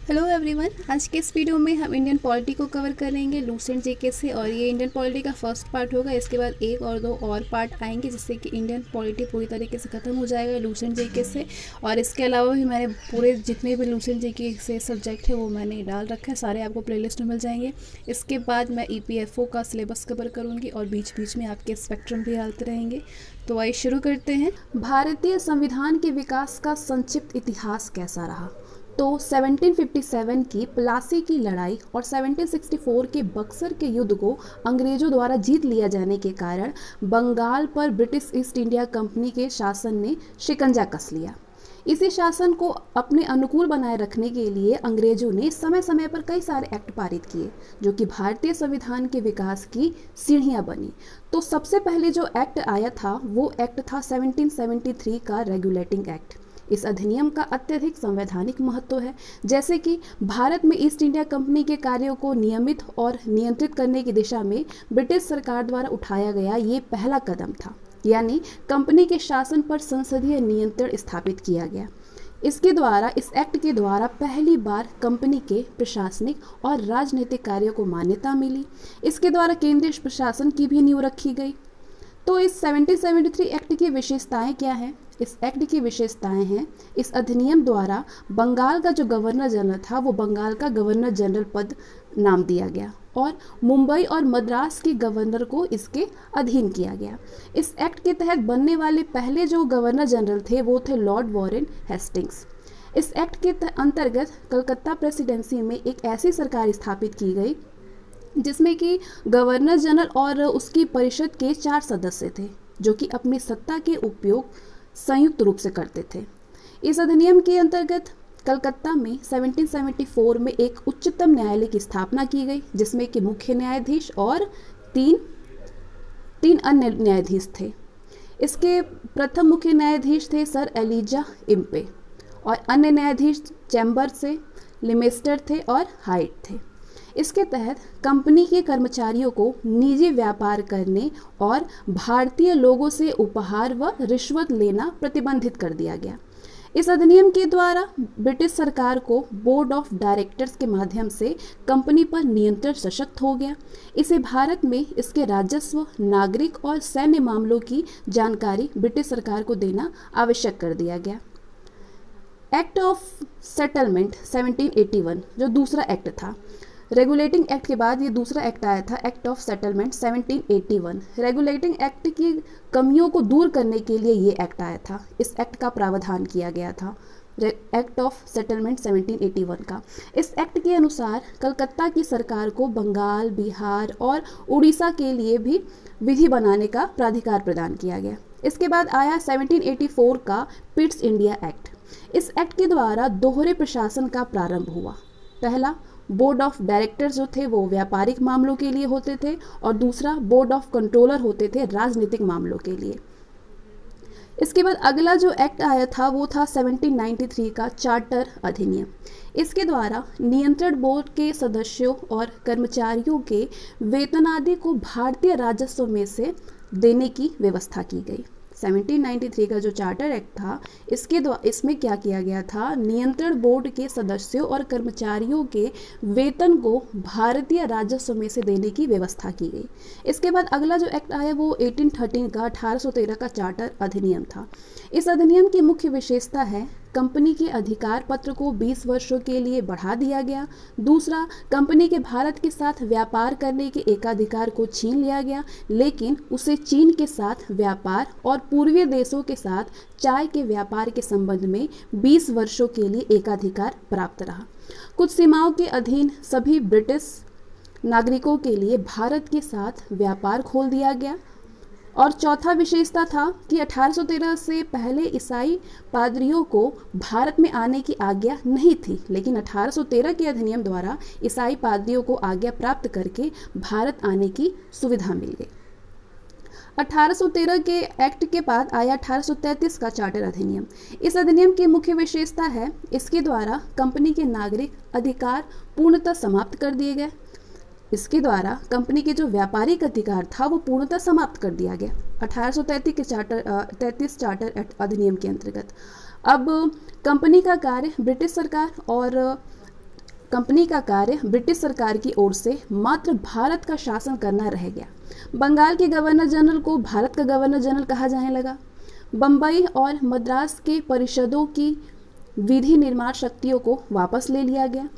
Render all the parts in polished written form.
Hello everyone, आज के इस वीडियो में हम इंडियन पॉलिटी को कवर करेंगे लूसेंट जीके से। और ये इंडियन पॉलिटी का फर्स्ट पार्ट होगा। इसके बाद एक और दो और पार्ट आएंगे जिससे कि इंडियन पॉलिटी पूरी तरीके से ख़त्म हो जाएगा लूसेंट जीके से। और इसके अलावा भी मैंने पूरे जितने भी लूसेंट जीके से सब्जेक्ट है वो मैंने डाल रखा है, सारे आपको प्लेलिस्ट में मिल जाएंगे। इसके बाद मैं ईपीएफओ का सिलेबस कवर करूँगी और बीच बीच में आपके स्पेक्ट्रम भी डालते रहेंगे। तो आइए शुरू करते हैं। भारतीय संविधान के विकास का संक्षिप्त इतिहास कैसा रहा? तो 1757 की प्लासी की लड़ाई और 1764 के बक्सर के युद्ध को अंग्रेजों द्वारा जीत लिया जाने के कारण बंगाल पर ब्रिटिश ईस्ट इंडिया कंपनी के शासन ने शिकंजा कस लिया। इसी शासन को अपने अनुकूल बनाए रखने के लिए अंग्रेजों ने समय समय पर कई सारे एक्ट पारित किए जो कि भारतीय संविधान के विकास की सीढ़ियां बनी। तो सबसे पहले जो एक्ट आया था वो एक्ट था 1773 का रेगुलेटिंग एक्ट। इस अधिनियम का अत्यधिक संवैधानिक महत्व है, जैसे कि भारत में ईस्ट इंडिया कंपनी के कार्यों को नियमित और नियंत्रित करने की दिशा में ब्रिटिश सरकार द्वारा उठाया गया ये पहला कदम था। यानी कंपनी के शासन पर संसदीय नियंत्रण स्थापित किया गया। इस एक्ट के द्वारा पहली बार कंपनी के प्रशासनिक और राजनीतिक कार्यों को मान्यता मिली। इसके द्वारा केंद्रीय प्रशासन की भी नींव रखी गई। तो इस 1773 एक्ट की विशेषताएं क्या हैं? इस एक्ट की विशेषताएं हैं, इस अधिनियम द्वारा बंगाल का जो गवर्नर जनरल था वो बंगाल का गवर्नर जनरल पद नाम दिया गया और मुंबई और मद्रास के गवर्नर को इसके अधीन किया गया। इस एक्ट के तहत बनने वाले पहले जो गवर्नर जनरल थे वो थे लॉर्ड वॉरेन हेस्टिंग्स। इस एक्ट के अंतर्गत कलकत्ता प्रेसिडेंसी में एक ऐसी सरकार स्थापित की गई जिसमें कि गवर्नर जनरल और उसकी परिषद के 4 सदस्य थे जो कि अपनी सत्ता के उपयोग संयुक्त रूप से करते थे। इस अधिनियम के अंतर्गत कलकत्ता में 1774 में एक उच्चतम न्यायालय की स्थापना की गई जिसमें कि मुख्य न्यायाधीश और तीन अन्य न्यायाधीश थे। इसके प्रथम मुख्य न्यायाधीश थे सर एलिजा इम्पे और अन्य न्यायाधीश चैम्बर से लिमेस्टर थे और हाइट थे। इसके तहत कंपनी के कर्मचारियों को निजी व्यापार करने और भारतीय लोगों से उपहार व रिश्वत लेना प्रतिबंधित कर दिया गया। इस अधिनियम के द्वारा ब्रिटिश सरकार को बोर्ड ऑफ डायरेक्टर्स के माध्यम से कंपनी पर नियंत्रण सशक्त हो गया। इसे भारत में इसके राजस्व, नागरिक और सैन्य मामलों की जानकारी ब्रिटिश सरकार को देना आवश्यक कर दिया गया। एक्ट ऑफ सेटलमेंट 1781 जो दूसरा एक्ट था, रेगुलेटिंग एक्ट के बाद ये दूसरा एक्ट आया था, act of settlement 1781। Regulating act की कमियों को दूर करने के लिए ये एक्ट आया था। इस एक्ट का प्रावधान किया गया था एक्ट ऑफ सेटलमेंट 1781 का। इस एक्ट के अनुसार कलकत्ता की सरकार को बंगाल, बिहार और उड़ीसा के लिए भी विधि बनाने का प्राधिकार प्रदान किया गया। इसके बाद आया 1784 का पिट्स इंडिया एक्ट। इस एक्ट के द्वारा दोहरे प्रशासन का प्रारंभ हुआ। पहला बोर्ड ऑफ डायरेक्टर्स जो थे वो व्यापारिक मामलों के लिए होते थे और दूसरा बोर्ड ऑफ कंट्रोलर होते थे राजनीतिक मामलों के लिए। इसके बाद अगला जो एक्ट आया था वो था 1793 का चार्टर अधिनियम। इसके द्वारा नियंत्रण बोर्ड के सदस्यों और कर्मचारियों के वेतन आदि को भारतीय राजस्व में से देने की व्यवस्था की गई। 1793 का जो चार्टर एक्ट था इसमें क्या किया गया था, नियंत्रण बोर्ड के सदस्यों और कर्मचारियों के वेतन को भारतीय राजस्व में से देने की व्यवस्था की गई। इसके बाद अगला जो एक्ट आया वो 1813 का 1813 का चार्टर अधिनियम था। इस अधिनियम की मुख्य विशेषता है कंपनी के अधिकार पत्र को 20 वर्षों के लिए बढ़ा दिया गया। दूसरा, कंपनी के भारत के साथ व्यापार करने के एकाधिकार को छीन लिया गया, लेकिन उसे चीन के साथ व्यापार और पूर्वी देशों के साथ चाय के व्यापार के संबंध में 20 वर्षों के लिए एकाधिकार प्राप्त रहा। कुछ सीमाओं के अधीन सभी ब्रिटिश नागरिकों के लिए भारत के साथ व्यापार खोल दिया गया। और चौथा विशेषता था कि 1813 से पहले ईसाई पादरियों को भारत में आने की आज्ञा नहीं थी, लेकिन 1813 के अधिनियम द्वारा ईसाई पादरियों को आज्ञा प्राप्त करके भारत आने की सुविधा मिल गई। 1813 के एक्ट के बाद आया 1833 का चार्टर अधिनियम। इस अधिनियम की मुख्य विशेषता है इसके द्वारा कंपनी के नागरिक अधिकार पूर्णतः समाप्त कर दिए गए। इसके द्वारा कंपनी के जो व्यापारिक अधिकार था वो पूर्णतः समाप्त कर दिया गया 1833 के 33 चार्टर अधिनियम के अंतर्गत। अब कंपनी का कार्य ब्रिटिश सरकार और कंपनी का कार्य ब्रिटिश सरकार की ओर से मात्र भारत का शासन करना रह गया। बंगाल के गवर्नर जनरल को भारत का गवर्नर जनरल कहा जाने लगा। बम्बई और मद्रास के परिषदों की विधि निर्माण शक्तियों को वापस ले लिया गया।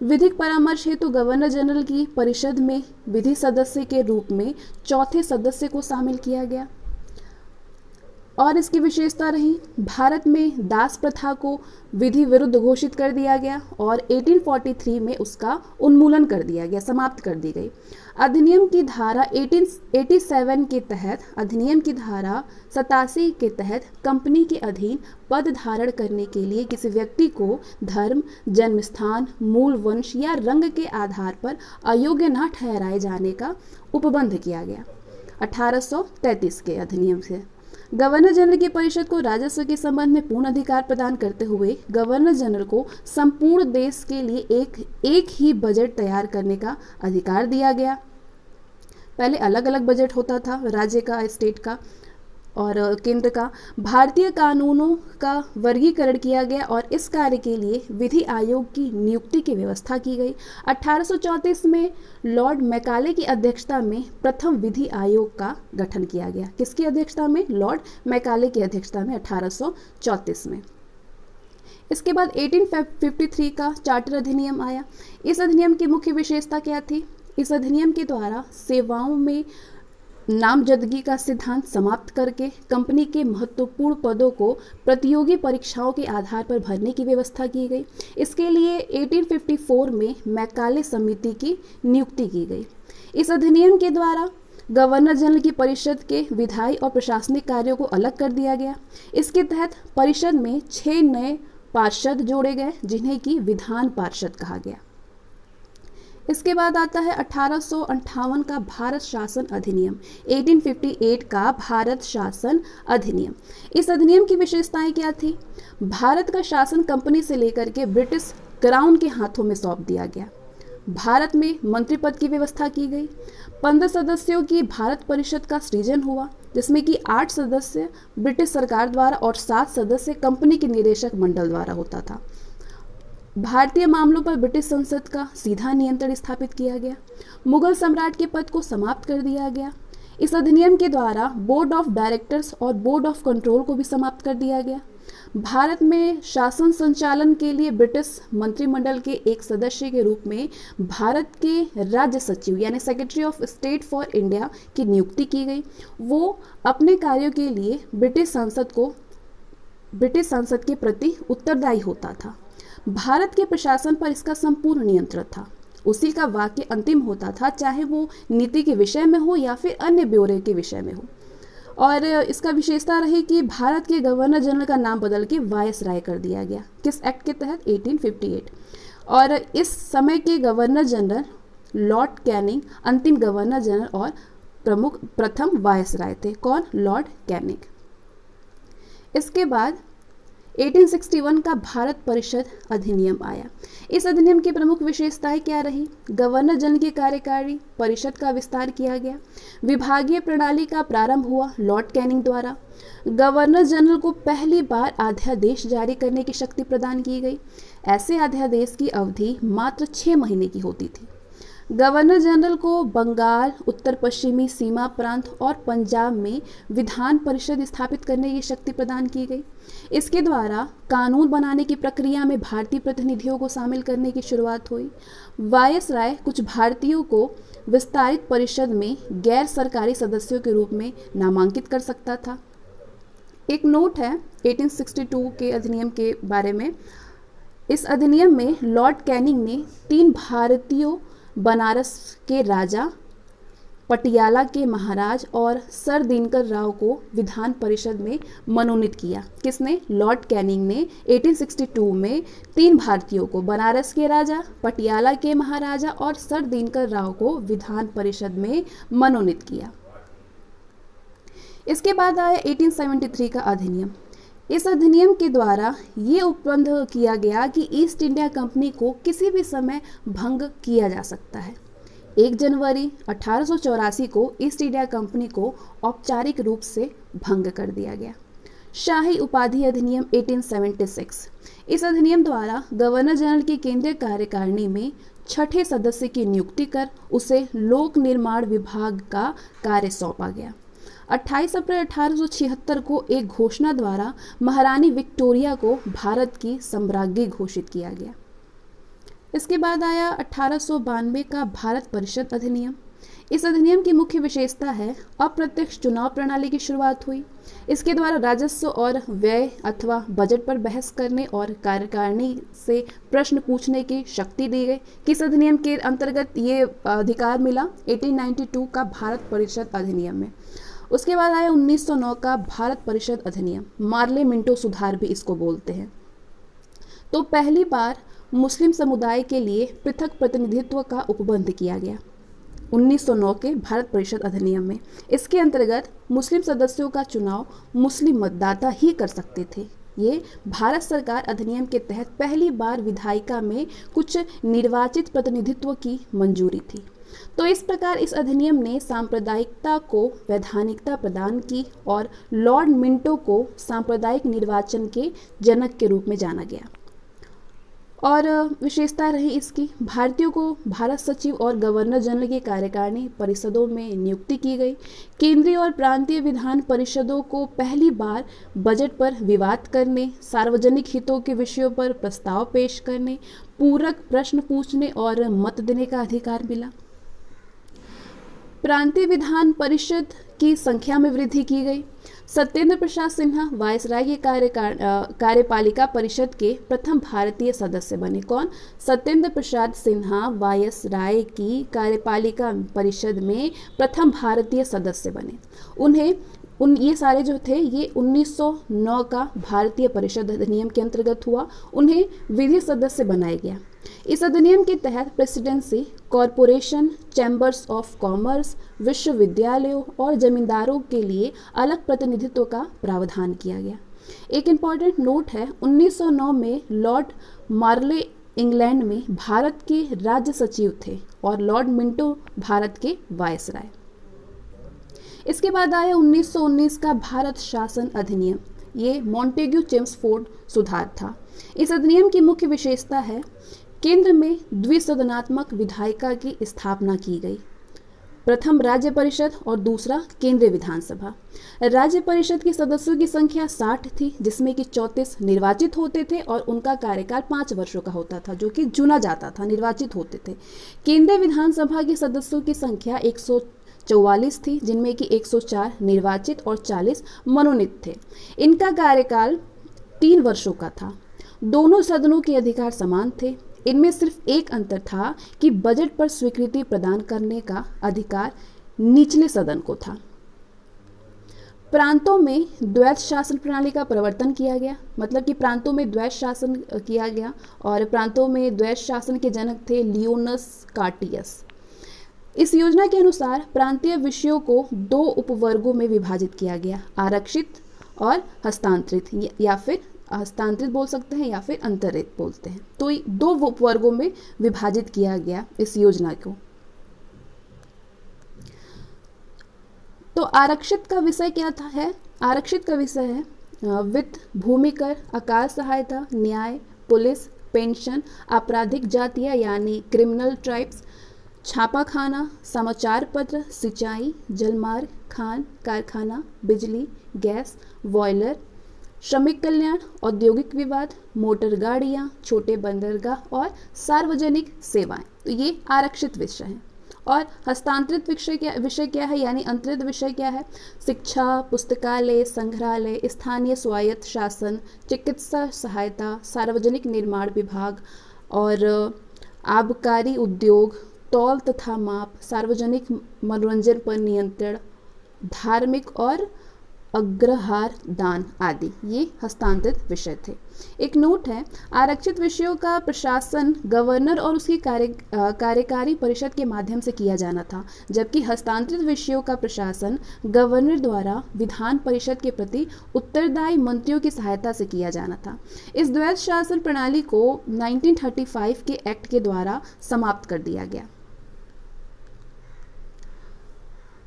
विधिक परामर्श हेतु गवर्नर जनरल की परिषद में विधि सदस्य के रूप में चौथे सदस्य को शामिल किया गया। और इसकी विशेषता रही, भारत में दास प्रथा को विधि विरुद्ध घोषित कर दिया गया और 1843 में उसका उन्मूलन कर दिया गया, समाप्त कर दी गई। अधिनियम की धारा 1887 के तहत, अधिनियम की धारा 87 के तहत कंपनी के अधीन पद धारण करने के लिए किसी व्यक्ति को धर्म, जन्म स्थान, मूल वंश या रंग के आधार पर अयोग्य न ठहराए जाने का उपबंध किया गया। 1833 के अधिनियम से गवर्नर जनरल की परिषद को राजस्व के संबंध में पूर्ण अधिकार प्रदान करते हुए गवर्नर जनरल को संपूर्ण देश के लिए एक ही बजट तैयार करने का अधिकार दिया गया। पहले अलग अलग बजट होता था, राज्य का, स्टेट का और केंद्र का। भारतीय कानूनों का वर्गीकरण किया गया और इस कार्य के लिए विधि आयोग की नियुक्ति की व्यवस्था की गई। 1834 में लॉर्ड मैकाले की अध्यक्षता में प्रथम विधि आयोग का गठन किया गया। किसकी अध्यक्षता में? लॉर्ड मैकाले की अध्यक्षता में 1834 में। इसके बाद 1853 का चार्टर अधिनियम आया। इस अधिनियम की मुख्य विशेषता क्या थी? इस अधिनियम के द्वारा सेवाओं में नामजदगी का सिद्धांत समाप्त करके कंपनी के महत्वपूर्ण पदों को प्रतियोगी परीक्षाओं के आधार पर भरने की व्यवस्था की गई। इसके लिए 1854 में मैकाले समिति की नियुक्ति की गई। इस अधिनियम के द्वारा गवर्नर जनरल की परिषद के विधायी और प्रशासनिक कार्यों को अलग कर दिया गया। इसके तहत परिषद में 6 नए पार्षद जोड़े गए जिन्हें कि विधान पार्षद कहा गया। इसके बाद आता है 1858 का भारत शासन अधिनियम, 1858 का भारत शासन अधिनियम। इस अधिनियम की विशेषताएं क्या थी? भारत का शासन कंपनी से लेकर के ब्रिटिश क्राउन के हाथों में सौंप दिया गया। भारत में मंत्री पद की व्यवस्था की गई। 15 सदस्यों की भारत परिषद का सृजन हुआ, जिसमें कि 8 सदस्य ब्रिटिश सरकार द्वारा और 7 सदस्य कंपनी के निदेशक मंडल द्वारा होता था। भारतीय मामलों पर ब्रिटिश संसद का सीधा नियंत्रण स्थापित किया गया। मुगल सम्राट के पद को समाप्त कर दिया गया। इस अधिनियम के द्वारा बोर्ड ऑफ डायरेक्टर्स और बोर्ड ऑफ कंट्रोल को भी समाप्त कर दिया गया। भारत में शासन संचालन के लिए ब्रिटिश मंत्रिमंडल के एक सदस्य के रूप में भारत के राज्य सचिव यानी secretary of state for India की नियुक्ति की गई। वो अपने कार्यों के लिए ब्रिटिश संसद के प्रति उत्तरदायी होता था। भारत के प्रशासन पर इसका संपूर्ण नियंत्रण था। उसी का वाक्य अंतिम होता था, चाहे वो नीति के विषय में हो या फिर अन्य ब्यौरे के विषय में हो। और इसका विशेषता रही कि भारत के गवर्नर जनरल का नाम बदल के वायसराय कर दिया गया। किस एक्ट के तहत? 1858। और इस समय के गवर्नर जनरल लॉर्ड कैनिंग अंतिम गवर्नर जनरल और प्रथम वायसराय थे। कौन? Lord Canning. इसके बाद 1861 का भारत परिषद अधिनियम आया। इस अधिनियम की प्रमुख विशेषताएं क्या रही? गवर्नर जनरल की कार्यकारी परिषद का विस्तार किया गया। विभागीय प्रणाली का प्रारंभ हुआ लॉर्ड कैनिंग द्वारा। गवर्नर जनरल को पहली बार अध्यादेश जारी करने की शक्ति प्रदान की गई। ऐसे अध्यादेश की अवधि मात्र 6 महीने की होती थी। गवर्नर जनरल को बंगाल, उत्तर पश्चिमी सीमा प्रांत और पंजाब में विधान परिषद स्थापित करने की शक्ति प्रदान की गई। इसके द्वारा कानून बनाने की प्रक्रिया में भारतीय प्रतिनिधियों को शामिल करने की शुरुआत हुई। वायसराय कुछ भारतीयों को विस्तारित परिषद में गैर सरकारी सदस्यों के रूप में नामांकित कर सकता था। एक नोट है 1862 के अधिनियम के बारे में। इस अधिनियम में लॉर्ड कैनिंग ने 3 भारतीयों, बनारस के राजा, पटियाला के महाराज और सर दिनकर राव को विधान परिषद में मनोनीत किया। किसने? लॉर्ड कैनिंग ने 1862 में 3 भारतीयों को, बनारस के राजा, पटियाला के महाराजा और सर दिनकर राव को विधान परिषद में मनोनीत किया। इसके बाद आया 1873 का अधिनियम। इस अधिनियम के द्वारा ये उपबंध किया गया कि ईस्ट इंडिया कंपनी को किसी भी समय भंग किया जा सकता है। 1 जनवरी 1884 को ईस्ट इंडिया कंपनी को औपचारिक रूप से भंग कर दिया गया। शाही उपाधि अधिनियम 1876। इस अधिनियम द्वारा गवर्नर जनरल की केंद्रीय कार्यकारिणी में छठे सदस्य की नियुक्ति कर उसे लोक निर्माण विभाग का कार्य सौंपा गया। 28 अप्रैल 1876 को एक घोषणा द्वारा महारानी विक्टोरिया को भारत की सम्राज्ञी घोषित किया गया। इसके बाद आया 1892 का भारत परिषद अधिनियम। इस अधिनियम की मुख्य विशेषता है अप्रत्यक्ष चुनाव प्रणाली की शुरुआत हुई। इसके द्वारा राजस्व और व्यय अथवा बजट पर बहस करने और कार्यकारिणी से प्रश्न पूछने की शक्ति दी गई। किस अधिनियम के अंतर्गत ये अधिकार मिला? 1892 का भारत परिषद अधिनियम में। उसके बाद आया 1909 का भारत परिषद अधिनियम, मार्ले मिंटो सुधार भी इसको बोलते हैं। तो पहली बार मुस्लिम समुदाय के लिए पृथक प्रतिनिधित्व का उपबंध किया गया 1909 के भारत परिषद अधिनियम में। इसके अंतर्गत मुस्लिम सदस्यों का चुनाव मुस्लिम मतदाता ही कर सकते थे। ये भारत सरकार अधिनियम के तहत पहली बार विधायिका में कुछ निर्वाचित प्रतिनिधित्व की मंजूरी थी। तो इस प्रकार इस अधिनियम ने सांप्रदायिकता को वैधानिकता प्रदान की और लॉर्ड मिंटो को सांप्रदायिक निर्वाचन के जनक के रूप में जाना गया। और विशेषता रही इसकी, भारतीयों को भारत सचिव और गवर्नर जनरल की कार्यकारिणी परिषदों में नियुक्ति की गई। केंद्रीय और प्रांतीय विधान परिषदों को पहली बार बजट पर विवाद करने, सार्वजनिक हितों के विषयों पर प्रस्ताव पेश करने, पूरक प्रश्न पूछने और मत देने का अधिकार मिला। प्रांतीय विधान परिषद की संख्या में वृद्धि की गई। सत्येंद्र प्रसाद सिन्हा वायसराय की कार्यपालिका परिषद के प्रथम भारतीय सदस्य बने। कौन? सत्येंद्र प्रसाद सिन्हा वायसराय की कार्यपालिका परिषद में प्रथम भारतीय सदस्य बने। ये सारे जो थे ये 1909 का भारतीय परिषद अधिनियम के अंतर्गत हुआ। उन्हें विधि सदस्य बनाया गया। इस अधिनियम के तहत presidency, corporation, chambers of commerce, विश्वविद्यालयों और जमींदारों के लिए अलग प्रतिनिधित्व का प्रावधान किया गया। एक इम्पॉर्टेंट नोट है, 1909 में लॉर्ड मार्ले इंग्लैंड में भारत के राज्य सचिव थे और लॉर्ड मिंटो भारत के वायसराय। इसके बाद आया 1919 का भारत शासन अधिनियम। ये मॉन्टेग्यू चेम्सफोर्ड सुधार था। इस अधिनियम की मुख्य विशेषता है केंद्र में द्विसदनात्मक विधायिका की स्थापना की गई। प्रथम राज्य परिषद और दूसरा केंद्रीय विधानसभा। राज्य परिषद के सदस्यों की संख्या 60 थी, जिसमें कि 34 निर्वाचित होते थे और उनका कार्यकाल 5 वर्षों का होता था, जो कि चुना जाता था, निर्वाचित होते थे। केंद्रीय विधानसभा के सदस्यों की संख्या 144 थी, जिनमें कि 104 निर्वाचित और 40 मनोनीत थे। इनका कार्यकाल 3 वर्षों का था। दोनों सदनों के अधिकार समान थे। इनमें सिर्फ एक अंतर था कि बजट पर स्वीकृति प्रदान करने का अधिकार निचले सदन को था। प्रांतों में द्वैत शासन प्रणाली का प्रवर्तन किया गया, मतलब कि प्रांतों में द्वैत शासन किया गया और प्रांतों में द्वैत शासन के जनक थे लियोनस कार्टियस। इस योजना के अनुसार प्रांतीय विषयों को 2 उपवर्गों में विभाजित किया गया, आरक्षित और हस्तांतरित, या फिर हस्तांतरित बोल सकते हैं या फिर अंतरित बोलते हैं। तो 2 उपवर्गों में विभाजित किया गया इस योजना को। तो आरक्षित का विषय क्या था है? आरक्षित का विषय है वित्त, भूमि कर, अकाल सहायता, न्याय, पुलिस, पेंशन, आपराधिक जातियां यानी क्रिमिनल ट्राइब्स, छापाखाना, समाचार पत्र, सिंचाई, जलमार्ग, खान कारखाना, बिजली, गैस, बॉयलर, श्रमिक कल्याण, औद्योगिक विवाद, मोटर गाड़ियाँ, छोटे बंदरगाह और सार्वजनिक सेवाएं। तो ये आरक्षित विषय हैं। और हस्तांतरित विषय क्या है, यानी अंतरित विषय क्या है? शिक्षा, पुस्तकालय, संग्रहालय, स्थानीय स्वायत्त शासन, चिकित्सा सहायता, सार्वजनिक निर्माण विभाग और आबकारी उद्योग, तौल तथा माप, सार्वजनिक मनोरंजन पर नियंत्रण, धार्मिक और अग्रहार दान आदि, ये हस्तांतरित विषय थे। एक नोट है, आरक्षित विषयों का प्रशासन गवर्नर और उसकी कार्यकारी परिषद के माध्यम से किया जाना था, जबकि हस्तांतरित विषयों का प्रशासन गवर्नर द्वारा विधान परिषद के प्रति उत्तरदायी मंत्रियों की सहायता से किया जाना था। इस द्वैत शासन प्रणाली को 1935 के एक्ट के द्वारा समाप्त कर दिया गया।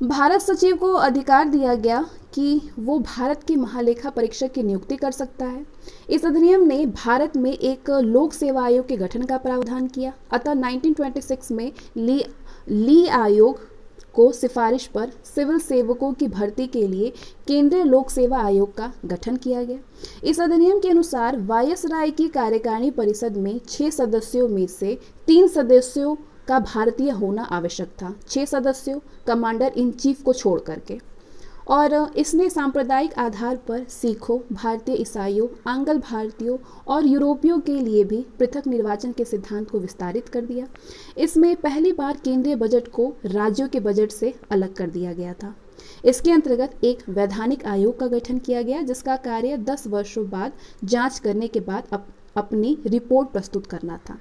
भारत सचिव को अधिकार दिया गया कि वो भारत के महालेखा परीक्षक की नियुक्ति कर सकता है। इस अधिनियम ने भारत में एक लोक सेवा आयोग के गठन का प्रावधान किया। अतः 1926 में ली आयोग को सिफारिश पर सिविल सेवकों की भर्ती के लिए केंद्रीय लोक सेवा आयोग का गठन किया गया। इस अधिनियम के अनुसार वायसराय की कार्यकारिणी परिषद में 6 सदस्यों में से 3 सदस्यों का भारतीय होना आवश्यक था, 6 सदस्यों कमांडर इन चीफ को छोड़ करके। और इसने सांप्रदायिक आधार पर सिखों, भारतीय ईसाइयों, आंग्ल भारतीयों और यूरोपियों के लिए भी पृथक निर्वाचन के सिद्धांत को विस्तारित कर दिया। इसमें पहली बार केंद्रीय बजट को राज्यों के बजट से अलग कर दिया गया था। इसके अंतर्गत एक वैधानिक आयोग का गठन किया गया, जिसका कार्य 10 वर्षों बाद जांच करने के बाद अपनी रिपोर्ट प्रस्तुत करना था।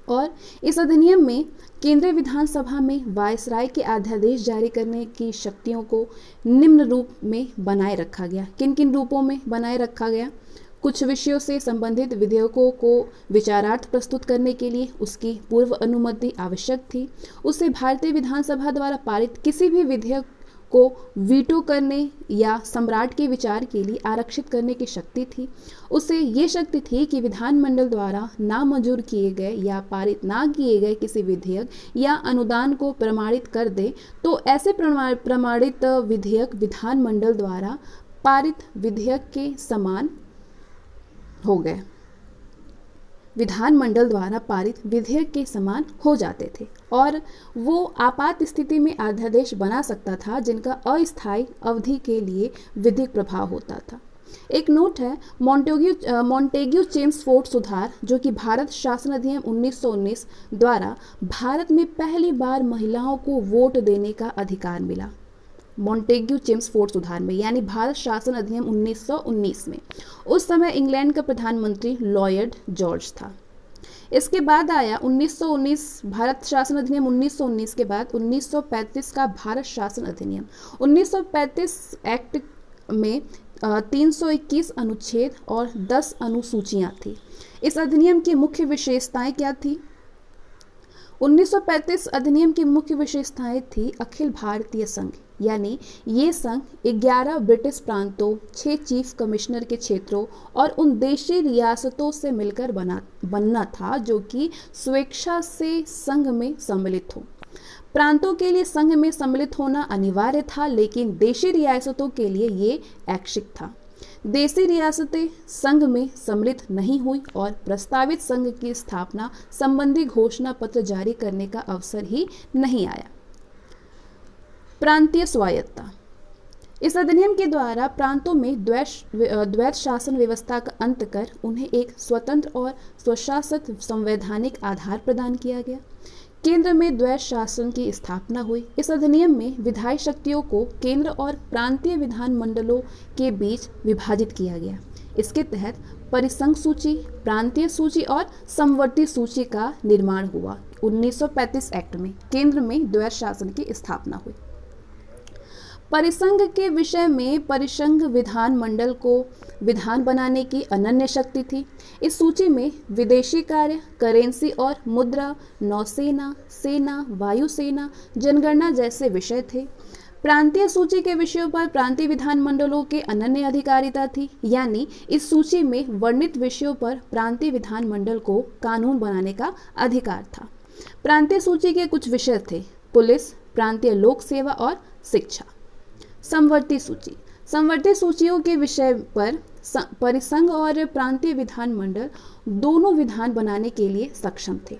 और इस अधिनियम में केंद्रीय विधानसभा में वायसराय के अध्यादेश जारी करने की शक्तियों को निम्न रूप में बनाए रखा गया। किन किन रूपों में बनाए रखा गया? कुछ विषयों से संबंधित विधेयकों को विचारार्थ प्रस्तुत करने के लिए उसकी पूर्व अनुमति आवश्यक थी। उसे भारतीय विधानसभा द्वारा पारित किसी भी विधेयक को वीटो करने या सम्राट के विचार के लिए आरक्षित करने की शक्ति थी। उसे ये शक्ति थी कि विधानमंडल द्वारा नामंजूर किए गए या पारित ना किए गए किसी विधेयक या अनुदान को प्रमाणित कर दे तो ऐसे प्रमाणित विधेयक विधानमंडल द्वारा पारित विधेयक के समान हो गए, विधानमंडल द्वारा पारित विधेयक के समान हो जाते थे। और वो आपात स्थिति में अध्यादेश बना सकता था जिनका अस्थायी अवधि के लिए विधिक प्रभाव होता था। एक नोट है, मॉन्टेग्यू चेम्सफोर्ड सुधार, जो कि भारत शासन अधिनियम 1919 द्वारा भारत में पहली बार महिलाओं को वोट देने का अधिकार मिला। मॉन्टेग्यू चेम्सफोर्ड सुधार में, यानी भारत शासन अधिनियम 1919 में। उस समय इंग्लैंड का प्रधानमंत्री लॉयड जॉर्ज था। इसके बाद आया 1919 भारत शासन अधिनियम 1919 के बाद 1935 का भारत शासन अधिनियम। 1935 एक्ट में 321 अनुच्छेद और 10 अनुसूचियां थी। इस अधिनियम की मुख्य विशेषताएं क्या थी? 1935 अधिनियम की मुख्य विशेषताएं थी अखिल भारतीय संघ, यानी ये संघ 11 ब्रिटिश प्रांतों, 6 चीफ कमिश्नर के क्षेत्रों और उन देशी रियासतों से मिलकर बनना था जो कि स्वेच्छा से संघ में सम्मिलित हो। प्रांतों के लिए संघ में सम्मिलित होना अनिवार्य था, लेकिन देशी रियासतों के लिए ये ऐच्छिक था। देशी रियासतें संघ में सम्मिलित नहीं हुई और प्रस्तावित संघ की स्थापना संबंधी घोषणा पत्र जारी करने का अवसर ही नहीं आया। प्रांतीय स्वायत्तता। इस अधिनियम के द्वारा प्रांतों में द्वैत शासन व्यवस्था का अंत कर उन्हें एक स्वतंत्र और स्वशासित संवैधानिक आधार प्रदान किया गया। केंद्र में द्वैत शासन की स्थापना हुई। इस अधिनियम में विधायी शक्तियों को केंद्र और प्रांतीय विधानमंडलों के बीच विभाजित किया गया। इसके तहत परिसंघ सूची, प्रांतीय सूची और समवर्ती सूची का निर्माण हुआ। 1935 एक्ट में केंद्र में द्वैत शासन की स्थापना हुई। परिसंघ के विषय में परिसंघ विधानमंडल को विधान बनाने की अनन्य शक्ति थी। इस सूची में विदेशी कार्य, करेंसी और मुद्रा, नौसेना, सेना, वायुसेना, जनगणना जैसे विषय थे। प्रांतीय सूची के विषयों पर प्रांतीय विधानमंडलों के अनन्य अधिकारिता थी, यानी इस सूची में वर्णित विषयों पर प्रांतीय विधानमंडल को कानून बनाने का अधिकार था। प्रांतीय सूची के कुछ विषय थे: पुलिस, प्रांतीय लोक सेवा और शिक्षा। समवर्ती सूची। समवर्ती सूचियों के विषय पर परिसंघ और प्रांतीय विधानमंडल दोनों विधान बनाने के लिए सक्षम थे।